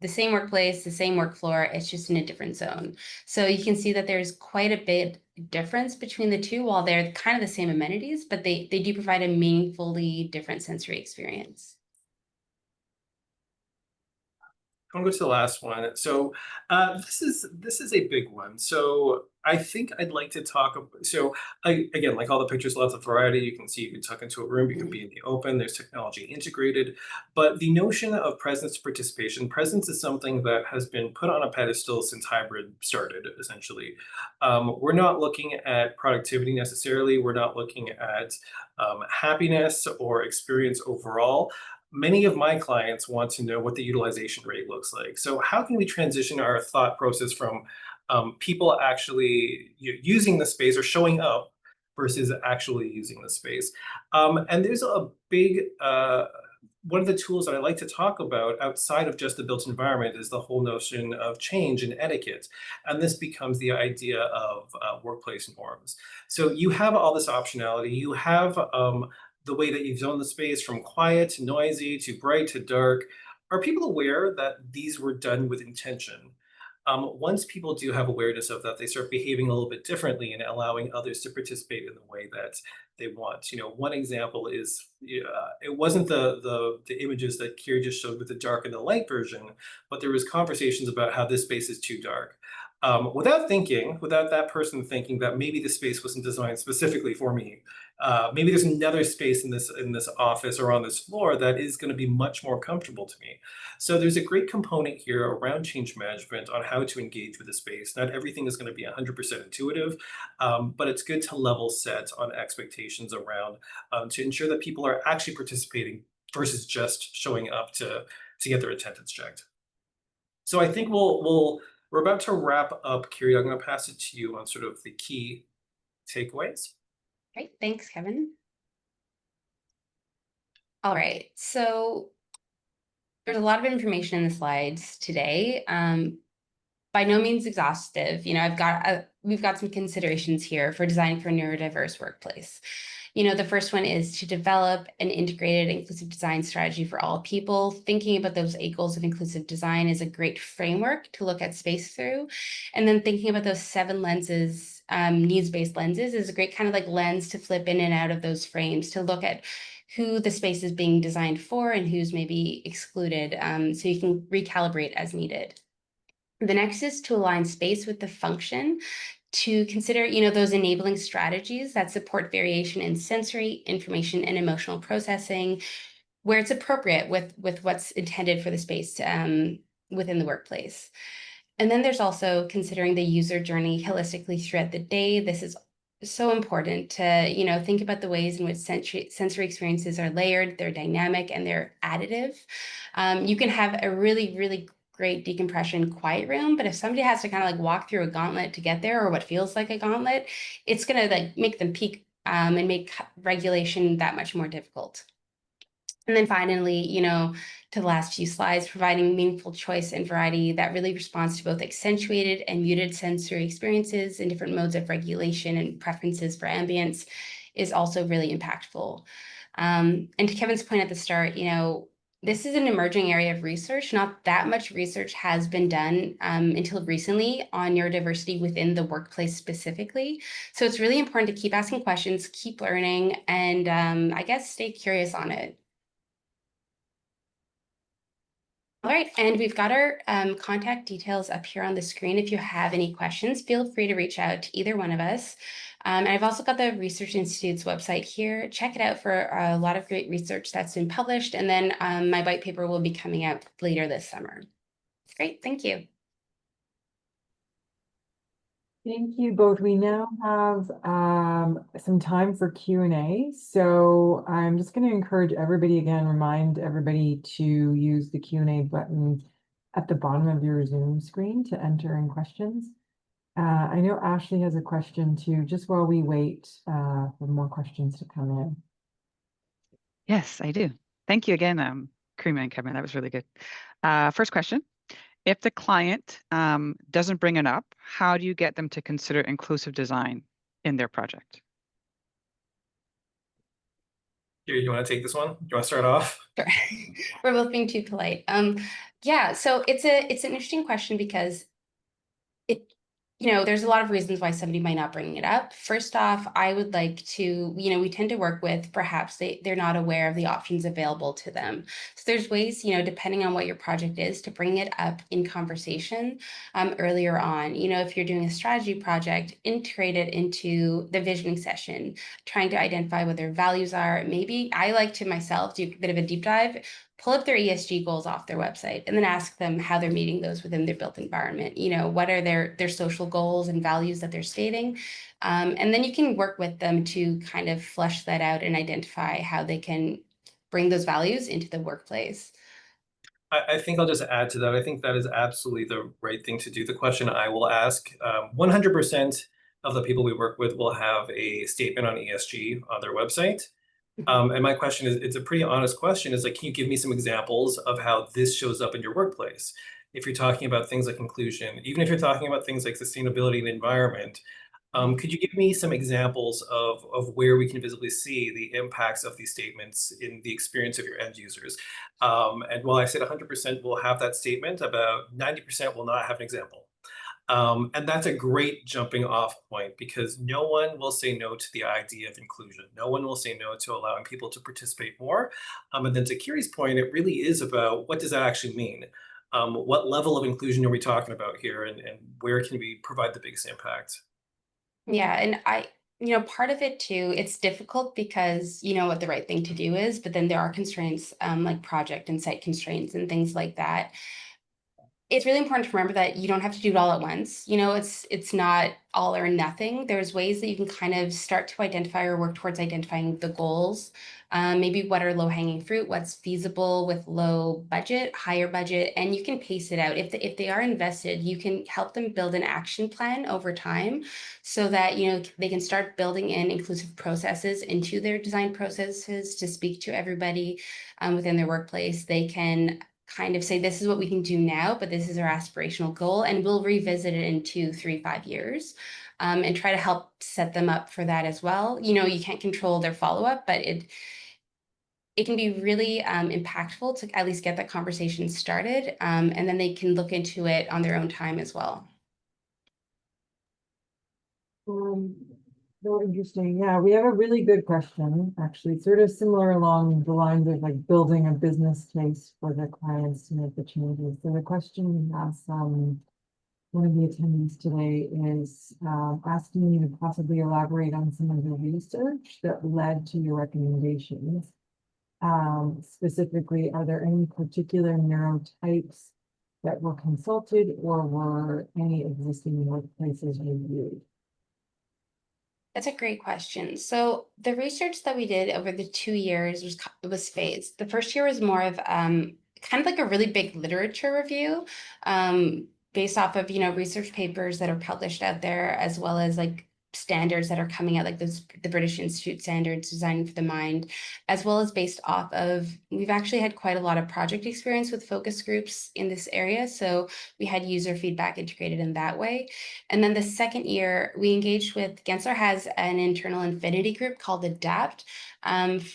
same workplace, the same work floor, it's just in a different zone. So you can see that there's quite a bit difference between the two while they're kind of the same amenities, but they do provide a meaningfully different sensory experience. I'm going to go to the last one. So this is a big one. So I think I'd like to talk about, so again, like all the pictures, lots of variety. You can see you can tuck into a room, you can be in the open, there's technology integrated. But the notion of presence to participation, presence is something that has been put on a pedestal since hybrid started, essentially. We're not looking at productivity necessarily. We're not looking at happiness or experience overall. Many of my clients want to know what the utilization rate looks like. So how can we transition our thought process from people actually using the space or showing up versus actually using the space? And there's a big, one of the tools that I like to talk about outside of just the built environment is the whole notion of change and etiquette. And this becomes the idea of workplace norms. So you have all this optionality, you have the way that you've zoned the space from quiet to noisy to bright to dark. Are people aware that these were done with intention? Once people do have awareness of that, they start behaving a little bit differently and allowing others to participate in the way that they want. One example is it wasn't the images that Kira just showed with the dark and the light version, but there was conversations about how this space is too dark. Without that person thinking that maybe the space wasn't designed specifically for me. Maybe there's another space in this office or on this floor that is going to be much more comfortable to me. So there's a great component here around change management on how to engage with the space. Not everything is going to be 100% intuitive, but it's good to level set on expectations around to ensure that people are actually participating versus just showing up to get their attendance checked. So I think we're about to wrap up, Kiri. I'm going to pass it to you on sort of the key takeaways. Great, thanks, Kevin. All right, so there's a lot of information in the slides today. By no means exhaustive. We've got some considerations here for designing for a neurodiverse workplace. The first one is to develop an integrated inclusive design strategy for all people. Thinking about those 8 goals of inclusive design is a great framework to look at space through. And then thinking about those 7 lenses, needs-based lenses, is a great kind of like lens to flip in and out of those frames to look at who the space is being designed for and who's maybe excluded, so you can recalibrate as needed. The next is to align space with the function to consider, those enabling strategies that support variation in sensory, information, and emotional processing, where it's appropriate with what's intended for the space within the workplace. And then there's also considering the user journey holistically throughout the day. This is so important to, think about the ways in which sensory experiences are layered, they're dynamic, and they're additive. You can have a really, really great decompression quiet room, but if somebody has to kind of like walk through a gauntlet to get there, or what feels like a gauntlet, it's going to like make them peak and make regulation that much more difficult. And then finally, to the last few slides, providing meaningful choice and variety that really responds to both accentuated and muted sensory experiences and different modes of regulation and preferences for ambience is also really impactful. And to Kevin's point at the start, this is an emerging area of research. Not that much research has been done until recently on neurodiversity within the workplace specifically. So it's really important to keep asking questions, keep learning, and I guess stay curious on it. All right, and we've got our contact details up here on the screen. If you have any questions, feel free to reach out to either one of us. I've also got the Research Institute's website here. Check it out for a lot of great research that's been published. And then my white paper will be coming out later this summer. Great, thank you. Thank you both. We now have some time for Q&A. So I'm just going to encourage everybody again, remind everybody to use the Q&A button at the bottom of your Zoom screen to enter in questions. I know Ashley has a question too, just while we wait for more questions to come in. Yes, I do. Thank you again, Kirima and Kevin. That was really good. First question. If the client doesn't bring it up, how do you get them to consider inclusive design in their project? Here, you want to take this one? You want to start off? Sure. We're both being too polite. Yeah, so it's an interesting question because there's a lot of reasons why somebody might not bring it up. First off, I would like to, we tend to work with perhaps they're not aware of the options available to them. So there's ways, depending on what your project is, to bring it up in conversation earlier on. If you're doing a strategy project, integrate it into the visioning session, trying to identify what their values are. Maybe I like to myself do a bit of a deep dive, pull up their ESG goals off their website, and then ask them how they're meeting those within their built environment. What are their social goals and values that they're stating? And then you can work with them to kind of flesh that out and identify how they can bring those values into the workplace. I think I'll just add to that. I think that is absolutely the right thing to do. The question I will ask, 100% of the people we work with will have a statement on ESG on their website. And my question is, it's a pretty honest question, is like, can you give me some examples of how this shows up in your workplace? If you're talking about things like inclusion, even if you're talking about things like sustainability and environment, could you give me some examples of where we can visibly see the impacts of these statements in the experience of your end users? And while I said 100% will have that statement, about 90% will not have an example. And that's a great jumping off point, because no one will say no to the idea of inclusion. No one will say no to allowing people to participate more. And then to Kiri's point, it really is about, what does that actually mean? What level of inclusion are we talking about here, and where can we provide the biggest impact? Yeah, and part of it too, it's difficult because you know what the right thing to do is, but then there are constraints like project and site constraints and things like that. It's really important to remember that you don't have to do it all at once. It's not all or nothing. There's ways that you can kind of start to identify or work towards identifying the goals. Maybe what are low-hanging fruit, what's feasible with low budget, higher budget, and you can pace it out. If they are invested, you can help them build an action plan over time so that they can start building in inclusive processes into their design processes to speak to everybody within their workplace. They can kind of say, this is what we can do now, but this is our aspirational goal, and we'll revisit it in 2, 3, 5 years, and try to help set them up for that as well. You can't control their follow-up, but it can be really impactful to at least get that conversation started, and then they can look into it on their own time as well. So interesting. Yeah, we have a really good question, actually, sort of similar along the lines of like building a business case for the clients to make the changes. So the question asks, one of the attendees today is asking you to possibly elaborate on some of the research that led to your recommendations. Specifically, are there any particular neurotypes that were consulted, or were any existing workplaces reviewed? That's a great question. So the research that we did over the 2 years was phased. The first year was more of kind of like a really big literature review, based off of research papers that are published out there, as well as like standards that are coming out, like the British Institute standards, Designing for the Mind, as well as based off of, we've actually had quite a lot of project experience with focus groups in this area. So we had user feedback integrated in that way. And then the second year, we engaged with, Gensler has an internal affinity group called ADAPT,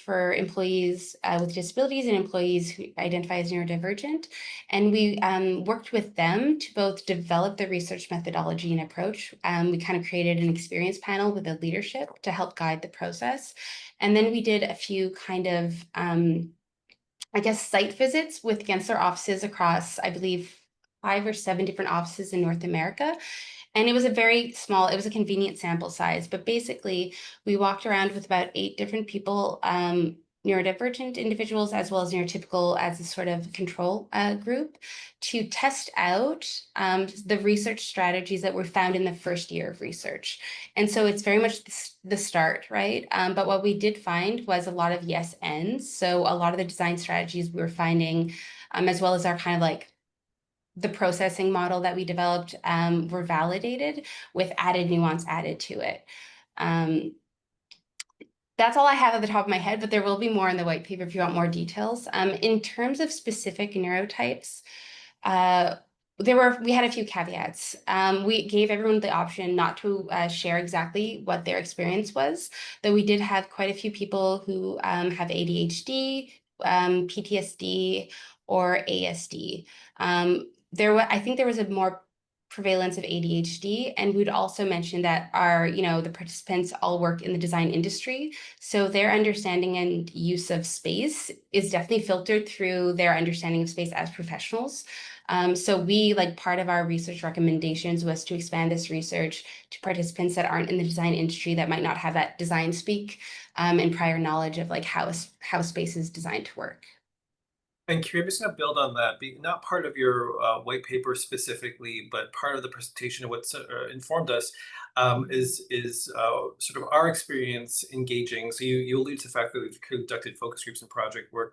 for employees with disabilities and employees who identify as neurodivergent. And we worked with them to both develop the research methodology and approach. We kind of created an experience panel with the leadership to help guide the process. And then we did a few kind of, I guess, site visits with Gensler offices across, I believe, 5 or 7 different offices in North America. And it was a very small, it was a convenient sample size, but basically we walked around with about 8 different people, neurodivergent individuals, as well as neurotypical as a sort of control group, to test out the research strategies that were found in the first year of research. And so it's very much the start, right? But what we did find was a lot of yes ands. So a lot of the design strategies we were finding, as well as our kind of like the processing model that we developed, were validated with added nuance added to it. That's all I have at the top of my head, but there will be more in the white paper if you want more details. In terms of specific neurotypes, we had a few caveats. We gave everyone the option not to share exactly what their experience was, though we did have quite a few people who have ADHD, PTSD, or ASD. I think there was a more prevalence of ADHD, and we'd also mention that the participants all work in the design industry, so their understanding and use of space is definitely filtered through their understanding of space as professionals. So we, like, part of our research recommendations was to expand this research to participants that aren't in the design industry, that might not have that design speak and prior knowledge of like how space is designed to work. And Kirima, just going to build on that, not part of your white paper specifically, but part of the presentation of what's informed us is sort of our experience engaging. So you allude to the fact that we've conducted focus groups and project work,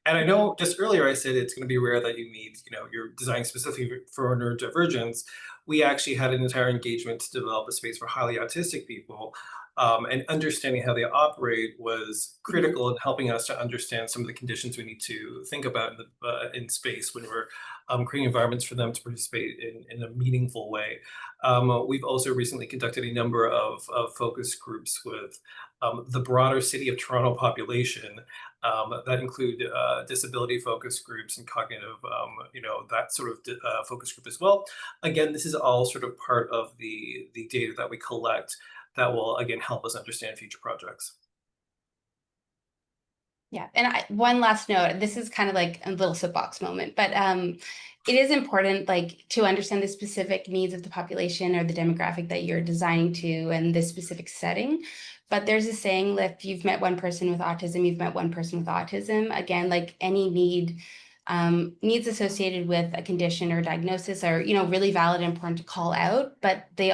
and I know just earlier I said it's going to be rare that you need, you're designing specifically for neurodivergence. We actually had an entire engagement to develop a space for highly autistic people. And understanding how they operate was critical in helping us to understand some of the conditions we need to think about in space when we're creating environments for them to participate in a meaningful way. We've also recently conducted a number of focus groups with the broader City of Toronto population that include disability focus groups and cognitive, that sort of focus group as well. Again, this is all sort of part of the data that we collect that will, again, help us understand future projects. Yeah, and one last note, this is kind of like a little soapbox moment, but it is important, like, to understand the specific needs of the population or the demographic that you're designing to and this specific setting. But there's a saying that if you've met one person with autism, you've met one person with autism. Again, like any needs associated with a condition or diagnosis are, really valid and important to call out, but we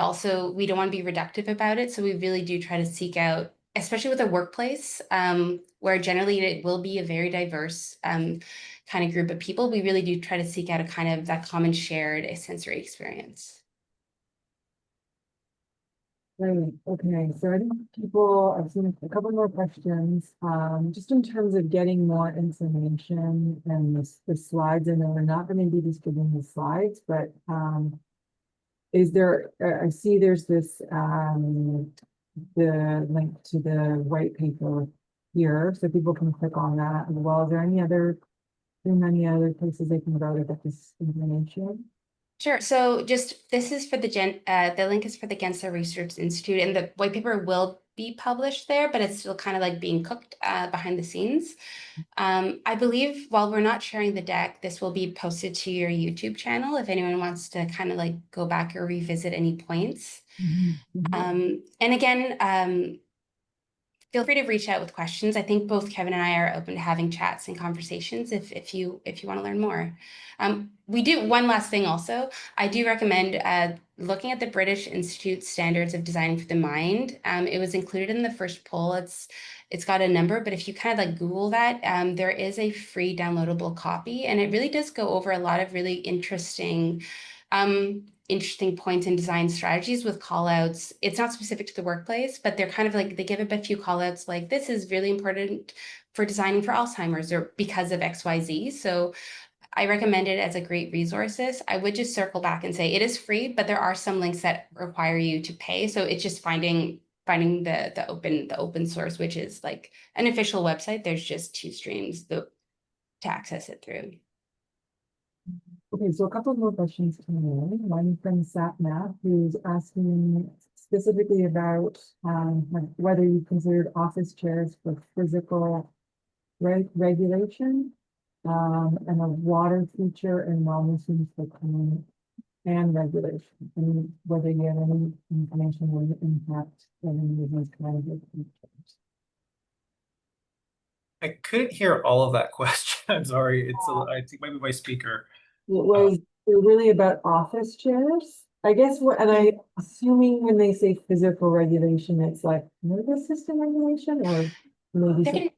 don't want to be reductive about it. So we really do try to seek out, especially with a workplace, where generally it will be a very diverse kind of group of people. We really do try to seek out a kind of that common shared sensory experience. Great. Okay, so I think I've seen a couple more questions, just in terms of getting more information and the slides. I know we're not going to be distributing the slides, but I see there's this, the link to the white paper here, so people can click on that as well. Is there any other places they can go to get this information? Sure. So this is for the link is for the Gensler Research Institute, and the white paper will be published there, but it's still kind of like being cooked behind the scenes. I believe while we're not sharing the deck, this will be posted to your YouTube channel if anyone wants to kind of like go back or revisit any points. And again, feel free to reach out with questions. I think both Kevin and I are open to having chats and conversations if you want to learn more. We do one last thing also. I do recommend looking at the British Institute Standards of Design for the Mind. It was included in the first poll. It's got a number, but if you kind of like Google that, there is a free downloadable copy, and it really does go over a lot of really interesting points in design strategies with call outs. It's not specific to the workplace, but they're kind of like, they give a few call outs like, this is really important for designing for Alzheimer's or because of XYZ. So I recommend it as a great resources. I would just circle back and say it is free, but there are some links that require you to pay. So it's just finding the open source, which is like an official website. There's just 2 streams to access it through. Okay, so a couple more questions coming in. One from Satnath, who's asking specifically about whether you considered office chairs for physical regulation and a water feature and wellness for cleaning and regulation, and whether you have any information on the impact of any of these kinds of features. I couldn't hear all of that question. I'm sorry. I think maybe my speaker. It was really about office chairs, I guess. And I assuming when they say physical regulation, it's like nervous system regulation, or maybe.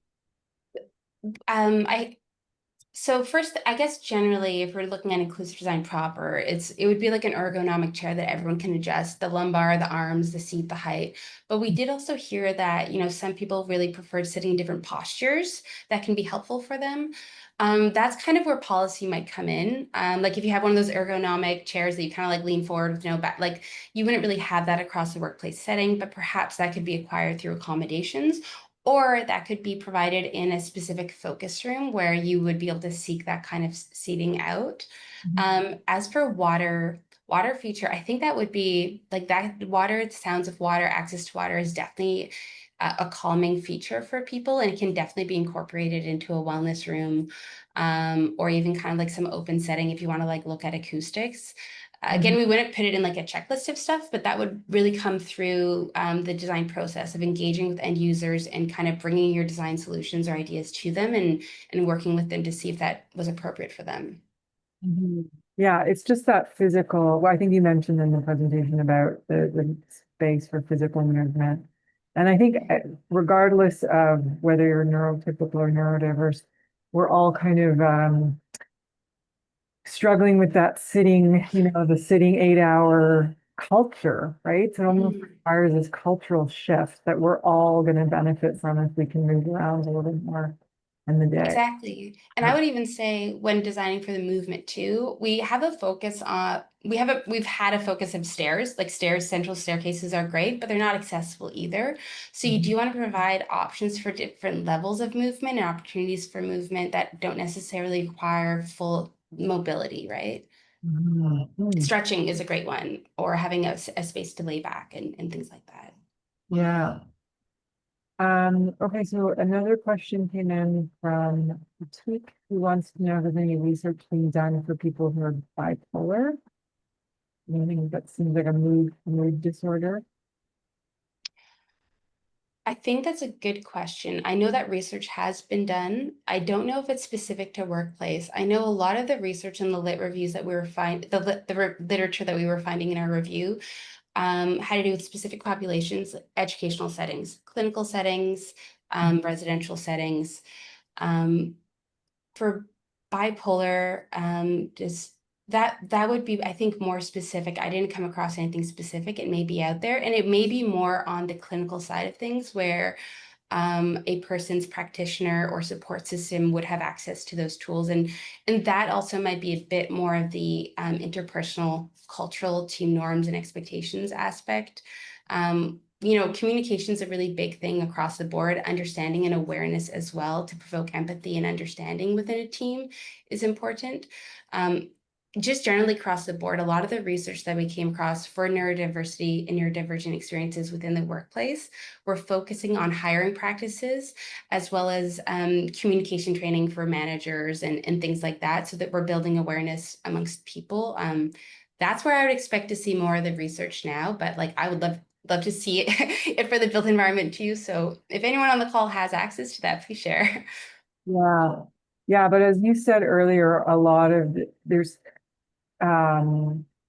So first, I guess generally, if we're looking at inclusive design proper, it would be like an ergonomic chair that everyone can adjust, the lumbar, the arms, the seat, the height. But we did also hear that, some people really prefer sitting in different postures that can be helpful for them. That's kind of where policy might come in. Like if you have one of those ergonomic chairs that you kind of like lean forward with no back, like you wouldn't really have that across the workplace setting, but perhaps that could be acquired through accommodations. Or that could be provided in a specific focus room where you would be able to seek that kind of seating out. As for water feature, I think that would be like that sounds of water, access to water is definitely a calming feature for people, and it can definitely be incorporated into a wellness room or even kind of like some open setting if you want to like look at acoustics. Again, we wouldn't put it in like a checklist of stuff, but that would really come through the design process of engaging with end users and kind of bringing your design solutions or ideas to them and working with them to see if that was appropriate for them. Yeah, it's just that physical. Well, I think you mentioned in the presentation about the space for physical movement. And I think regardless of whether you're neurotypical or neurodiverse, we're all kind of struggling with that sitting, the sitting 8-hour culture, right? So it almost requires this cultural shift that we're all going to benefit from if we can move around a little bit more in the day. Exactly. And I would even say when designing for the movement too, we have a focus on, we've had a focus of stairs, like central staircases are great, but they're not accessible either. So you do want to provide options for different levels of movement and opportunities for movement that don't necessarily require full mobility, right? Stretching is a great one, or having a space to lay back and things like that. Yeah. Okay, so another question came in from Tweak, who wants to know if there's any research being done for people who are bipolar. I think that seems like a mood disorder. I think that's a good question. I know that research has been done. I don't know if it's specific to workplace. I know a lot of the research and the lit reviews that we were the literature that we were finding in our review had to do with specific populations, educational settings, clinical settings, residential settings. For bipolar, just that would be, I think, more specific. I didn't come across anything specific. It may be out there, and it may be more on the clinical side of things where a person's practitioner or support system would have access to those tools. And that also might be a bit more of the interpersonal, cultural team norms and expectations aspect. Communication is a really big thing across the board. Understanding and awareness as well to provoke empathy and understanding within a team is important. just generally across the board, a lot of the research that we came across for neurodiversity and neurodivergent experiences within the workplace, we're focusing on hiring practices as well as communication training for managers and things like that, so that we're building awareness amongst people. That's where I would expect to see more of the research now, but like I would love to see it for the built environment too. So if anyone on the call has access to that, please share. Yeah. Yeah, but as you said earlier, a lot of there's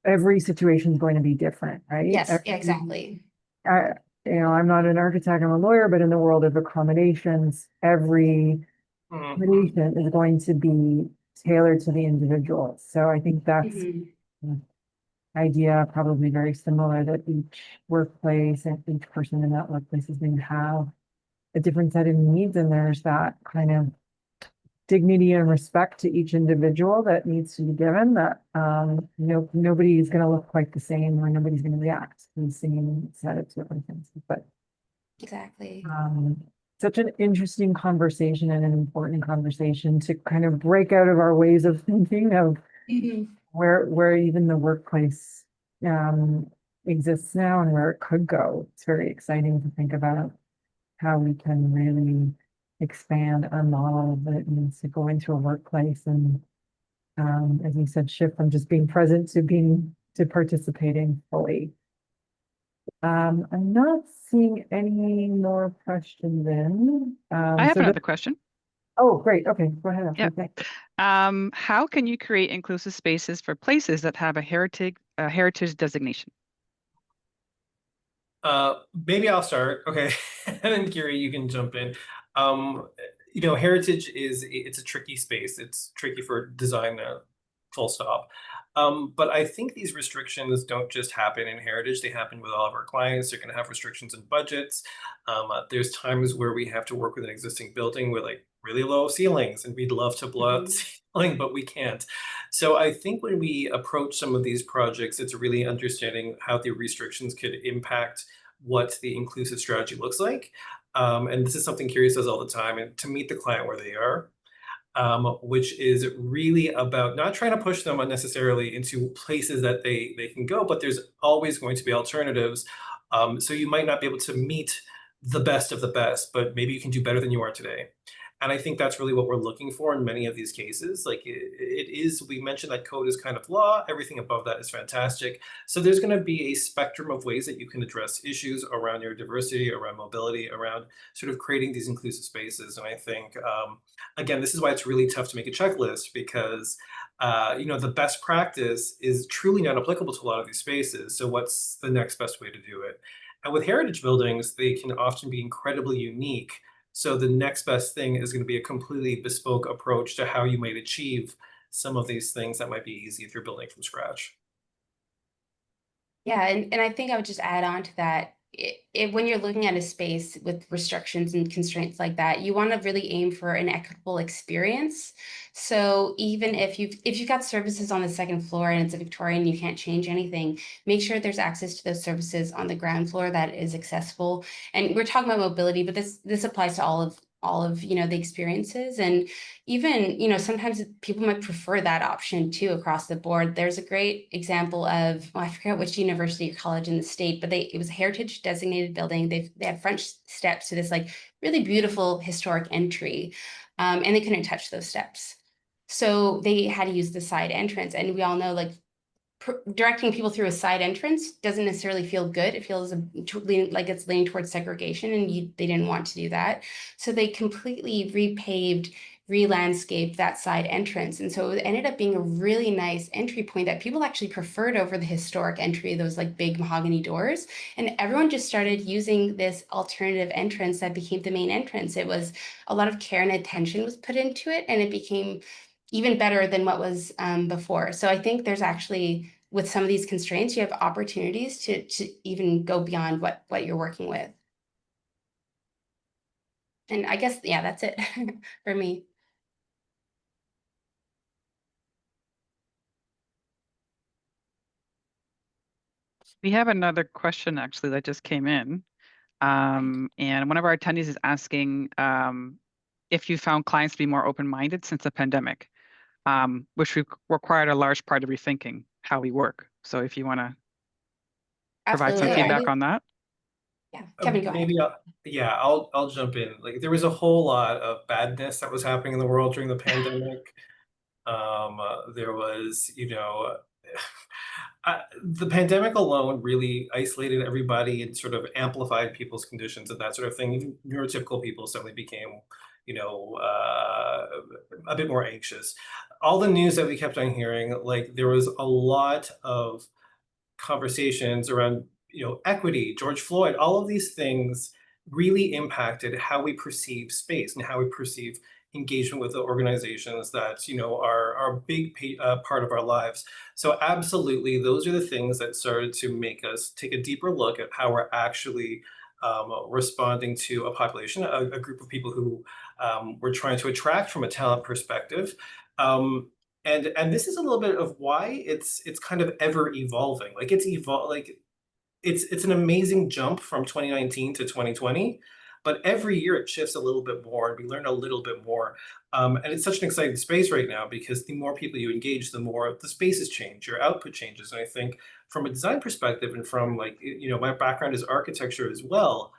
every situation is going to be different, right? Yes, exactly. I, I'm not an architect, I'm a lawyer, but in the world of accommodations, every accommodation is going to be tailored to the individual. So I think that's Mhm. an idea probably very similar, that each workplace and each person in that workplace is going to have a different set of needs, and there's that kind of dignity and respect to each individual that needs to be given, that nobody is going to look quite the same, or nobody's going to react to the same set of circumstances. But Exactly. such an interesting conversation and an important conversation to kind of break out of our ways of thinking of Mhm. where even the workplace exists now and where it could go. It's very exciting to think about how we can really expand our model that needs to go into a workplace, and as you said, shift from just being present to participating fully. I'm not seeing any more questions in. I have another question. Oh, great. Okay, go ahead. Yeah. Thanks. How can you create inclusive spaces for places that have a heritage designation? Maybe I'll start. Okay. And then Kiri, you can jump in. Heritage it's a tricky space. It's tricky for design, full stop. But I think these restrictions don't just happen in heritage, they happen with all of our clients. They're going to have restrictions in budgets. There's times where we have to work with an existing building with like really low ceilings, and we'd love to blow out the ceiling, but we can't. So I think when we approach some of these projects, it's really understanding how the restrictions could impact what the inclusive strategy looks like. And this is something Curious does all the time, and to meet the client where they are, which is really about not trying to push them unnecessarily into places that they can go, but there's always going to be alternatives. So you might not be able to meet the best of the best, but maybe you can do better than you are today. And I think that's really what we're looking for in many of these cases. Like it is, we mentioned that code is kind of law, everything above that is fantastic. So there's going to be a spectrum of ways that you can address issues around your diversity, around mobility, around sort of creating these inclusive spaces. And I think, again, this is why it's really tough to make a checklist, because the best practice is truly not applicable to a lot of these spaces. So what's the next best way to do it? And with heritage buildings, they can often be incredibly unique. So the next best thing is going to be a completely bespoke approach to how you might achieve some of these things that might be easy if you're building from scratch. Yeah, and I think I would just add on to that. When you're looking at a space with restrictions and constraints like that, you want to really aim for an equitable experience. So even if you've got services on the second floor and it's a Victorian, you can't change anything, make sure there's access to those services on the ground floor that is accessible. And we're talking about mobility, but this applies to all of the experiences. And even sometimes people might prefer that option too across the board. There's a great example of, I forget which university or college in the state, but it was a heritage designated building. They have front steps to this like really beautiful historic entry, and they couldn't touch those steps, so they had to use the side entrance. And we all know, like, directing people through a side entrance doesn't necessarily feel good. It feels like it's leaning towards segregation, and they didn't want to do that. So they completely repaved, re-landscaped that side entrance. And so it ended up being a really nice entry point that people actually preferred over the historic entry, those like big mahogany doors. And everyone just started using this alternative entrance that became the main entrance. It was a lot of care and attention was put into it, and it became even better than what was before. So I think there's actually, with some of these constraints, you have opportunities to even go beyond what you're working with. And I guess, yeah, that's it for me. We have another question actually that just came in. And one of our attendees is asking if you found clients to be more open-minded since the pandemic. which required a large part of rethinking how we work. So if you want to provide some Absolutely. feedback on that. Yeah, Kevin, go ahead. Maybe I'll jump in. Like there was a whole lot of badness that was happening in the world during the pandemic. There was, the pandemic alone really isolated everybody and sort of amplified people's conditions and that sort of thing. Even neurotypical people suddenly became, a bit more anxious. All the news that we kept on hearing, like there was a lot of conversations around, equity, George Floyd, all of these things really impacted how we perceive space and how we perceive engagement with the organizations that, are a big part of our lives. So absolutely, those are the things that started to make us take a deeper look at how we're actually responding to a population, a group of people who we're trying to attract from a talent perspective. And this is a little bit of why it's kind of ever evolving. Like it's an amazing jump from 2019 to 2020, but every year it shifts a little bit more and we learn a little bit more. And it's such an exciting space right now because the more people you engage, the more the spaces change, your output changes. And I think from a design perspective and from my background is architecture as well,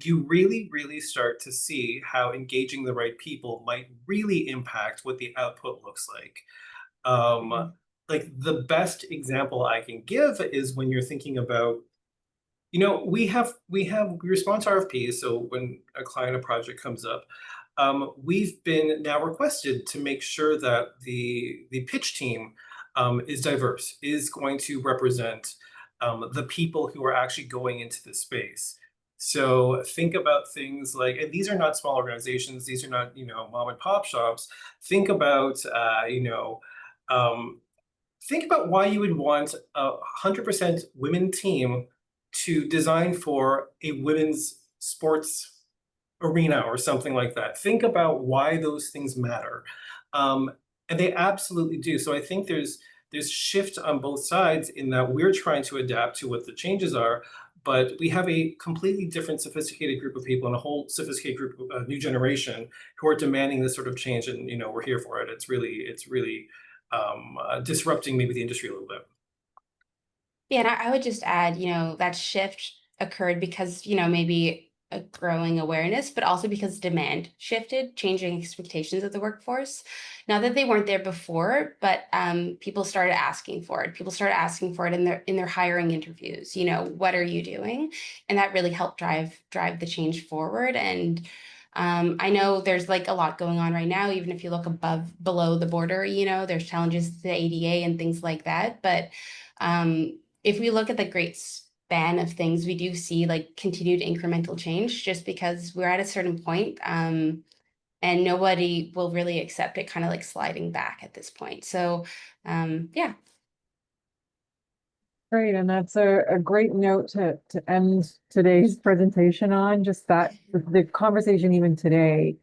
you really, really start to see how engaging the right people might really impact what the output looks like. Like the best example I can give is when you're thinking about, we respond to RFPs. So when a client, a project comes up, we've been now requested to make sure that the pitch team is diverse, is going to represent the people who are actually going into the space. So think about things like, and these are not small organizations, these are not, mom and pop shops. Think about, think about why you would want a 100% women team to design for a women's sports arena or something like that. Think about why those things matter. And they absolutely do. So I think there's shift on both sides in that we're trying to adapt to what the changes are, but we have a completely different sophisticated group of people and a whole sophisticated group of new generation who are demanding this sort of change. And, we're here for it. It's really disrupting maybe the industry a little bit. Yeah, and I would just add, that shift occurred because, maybe a growing awareness, but also because demand shifted, changing expectations of the workforce. Not that they weren't there before, but people started asking for it. People started asking for it in their hiring interviews. What are you doing? And that really helped drive the change forward. And I know there's like a lot going on right now, even if you look below the border, there's challenges to the ADA and things like that. But if we look at the great span of things, we do see like continued incremental change just because we're at a certain point and nobody will really accept it kind of like sliding back at this point. So yeah. Great, and that's a great note to end today's presentation on, just that the conversation even today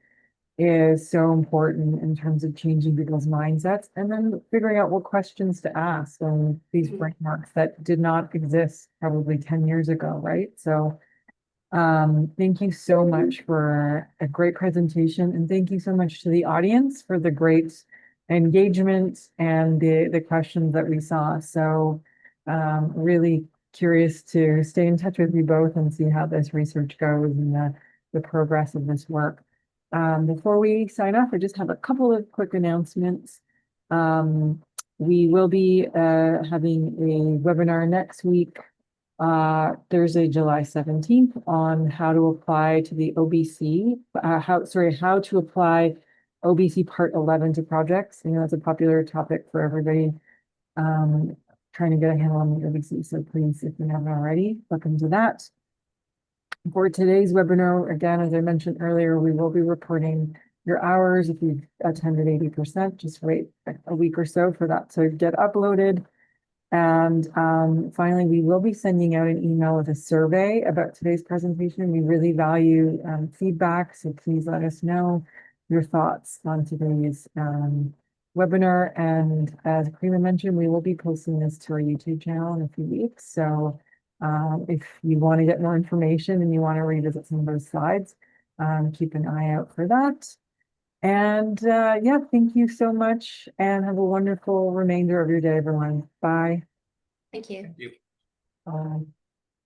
is so important in terms of changing people's mindsets and then figuring out what questions to ask on these frameworks that did not exist probably 10 years ago, right? So thank you so much for a great presentation, and thank you so much to the audience for the great engagement and the questions that we saw. So really curious to stay in touch with you both and see how this research goes and the progress of this work. Before we sign off, I just have a couple of quick announcements. We will be having a webinar next week, Thursday, July 17th, on how to apply to the OBC, how to apply OBC Part 11 to projects. That's a popular topic for everybody trying to get a handle on the OBC. So please, if you haven't already, look into that. For today's webinar, again, as I mentioned earlier, we will be reporting your hours. If you've attended 80%, just wait a week or so for that to get uploaded. And finally, we will be sending out an email with a survey about today's presentation. We really value feedback, so please let us know your thoughts on today's webinar. And as Kirima mentioned, we will be posting this to our YouTube channel in a few weeks. So if you want to get more information and you want to revisit some of those slides, keep an eye out for that. And yeah, thank you so much and have a wonderful remainder of your day, everyone. Bye. Thank you. You- Bye.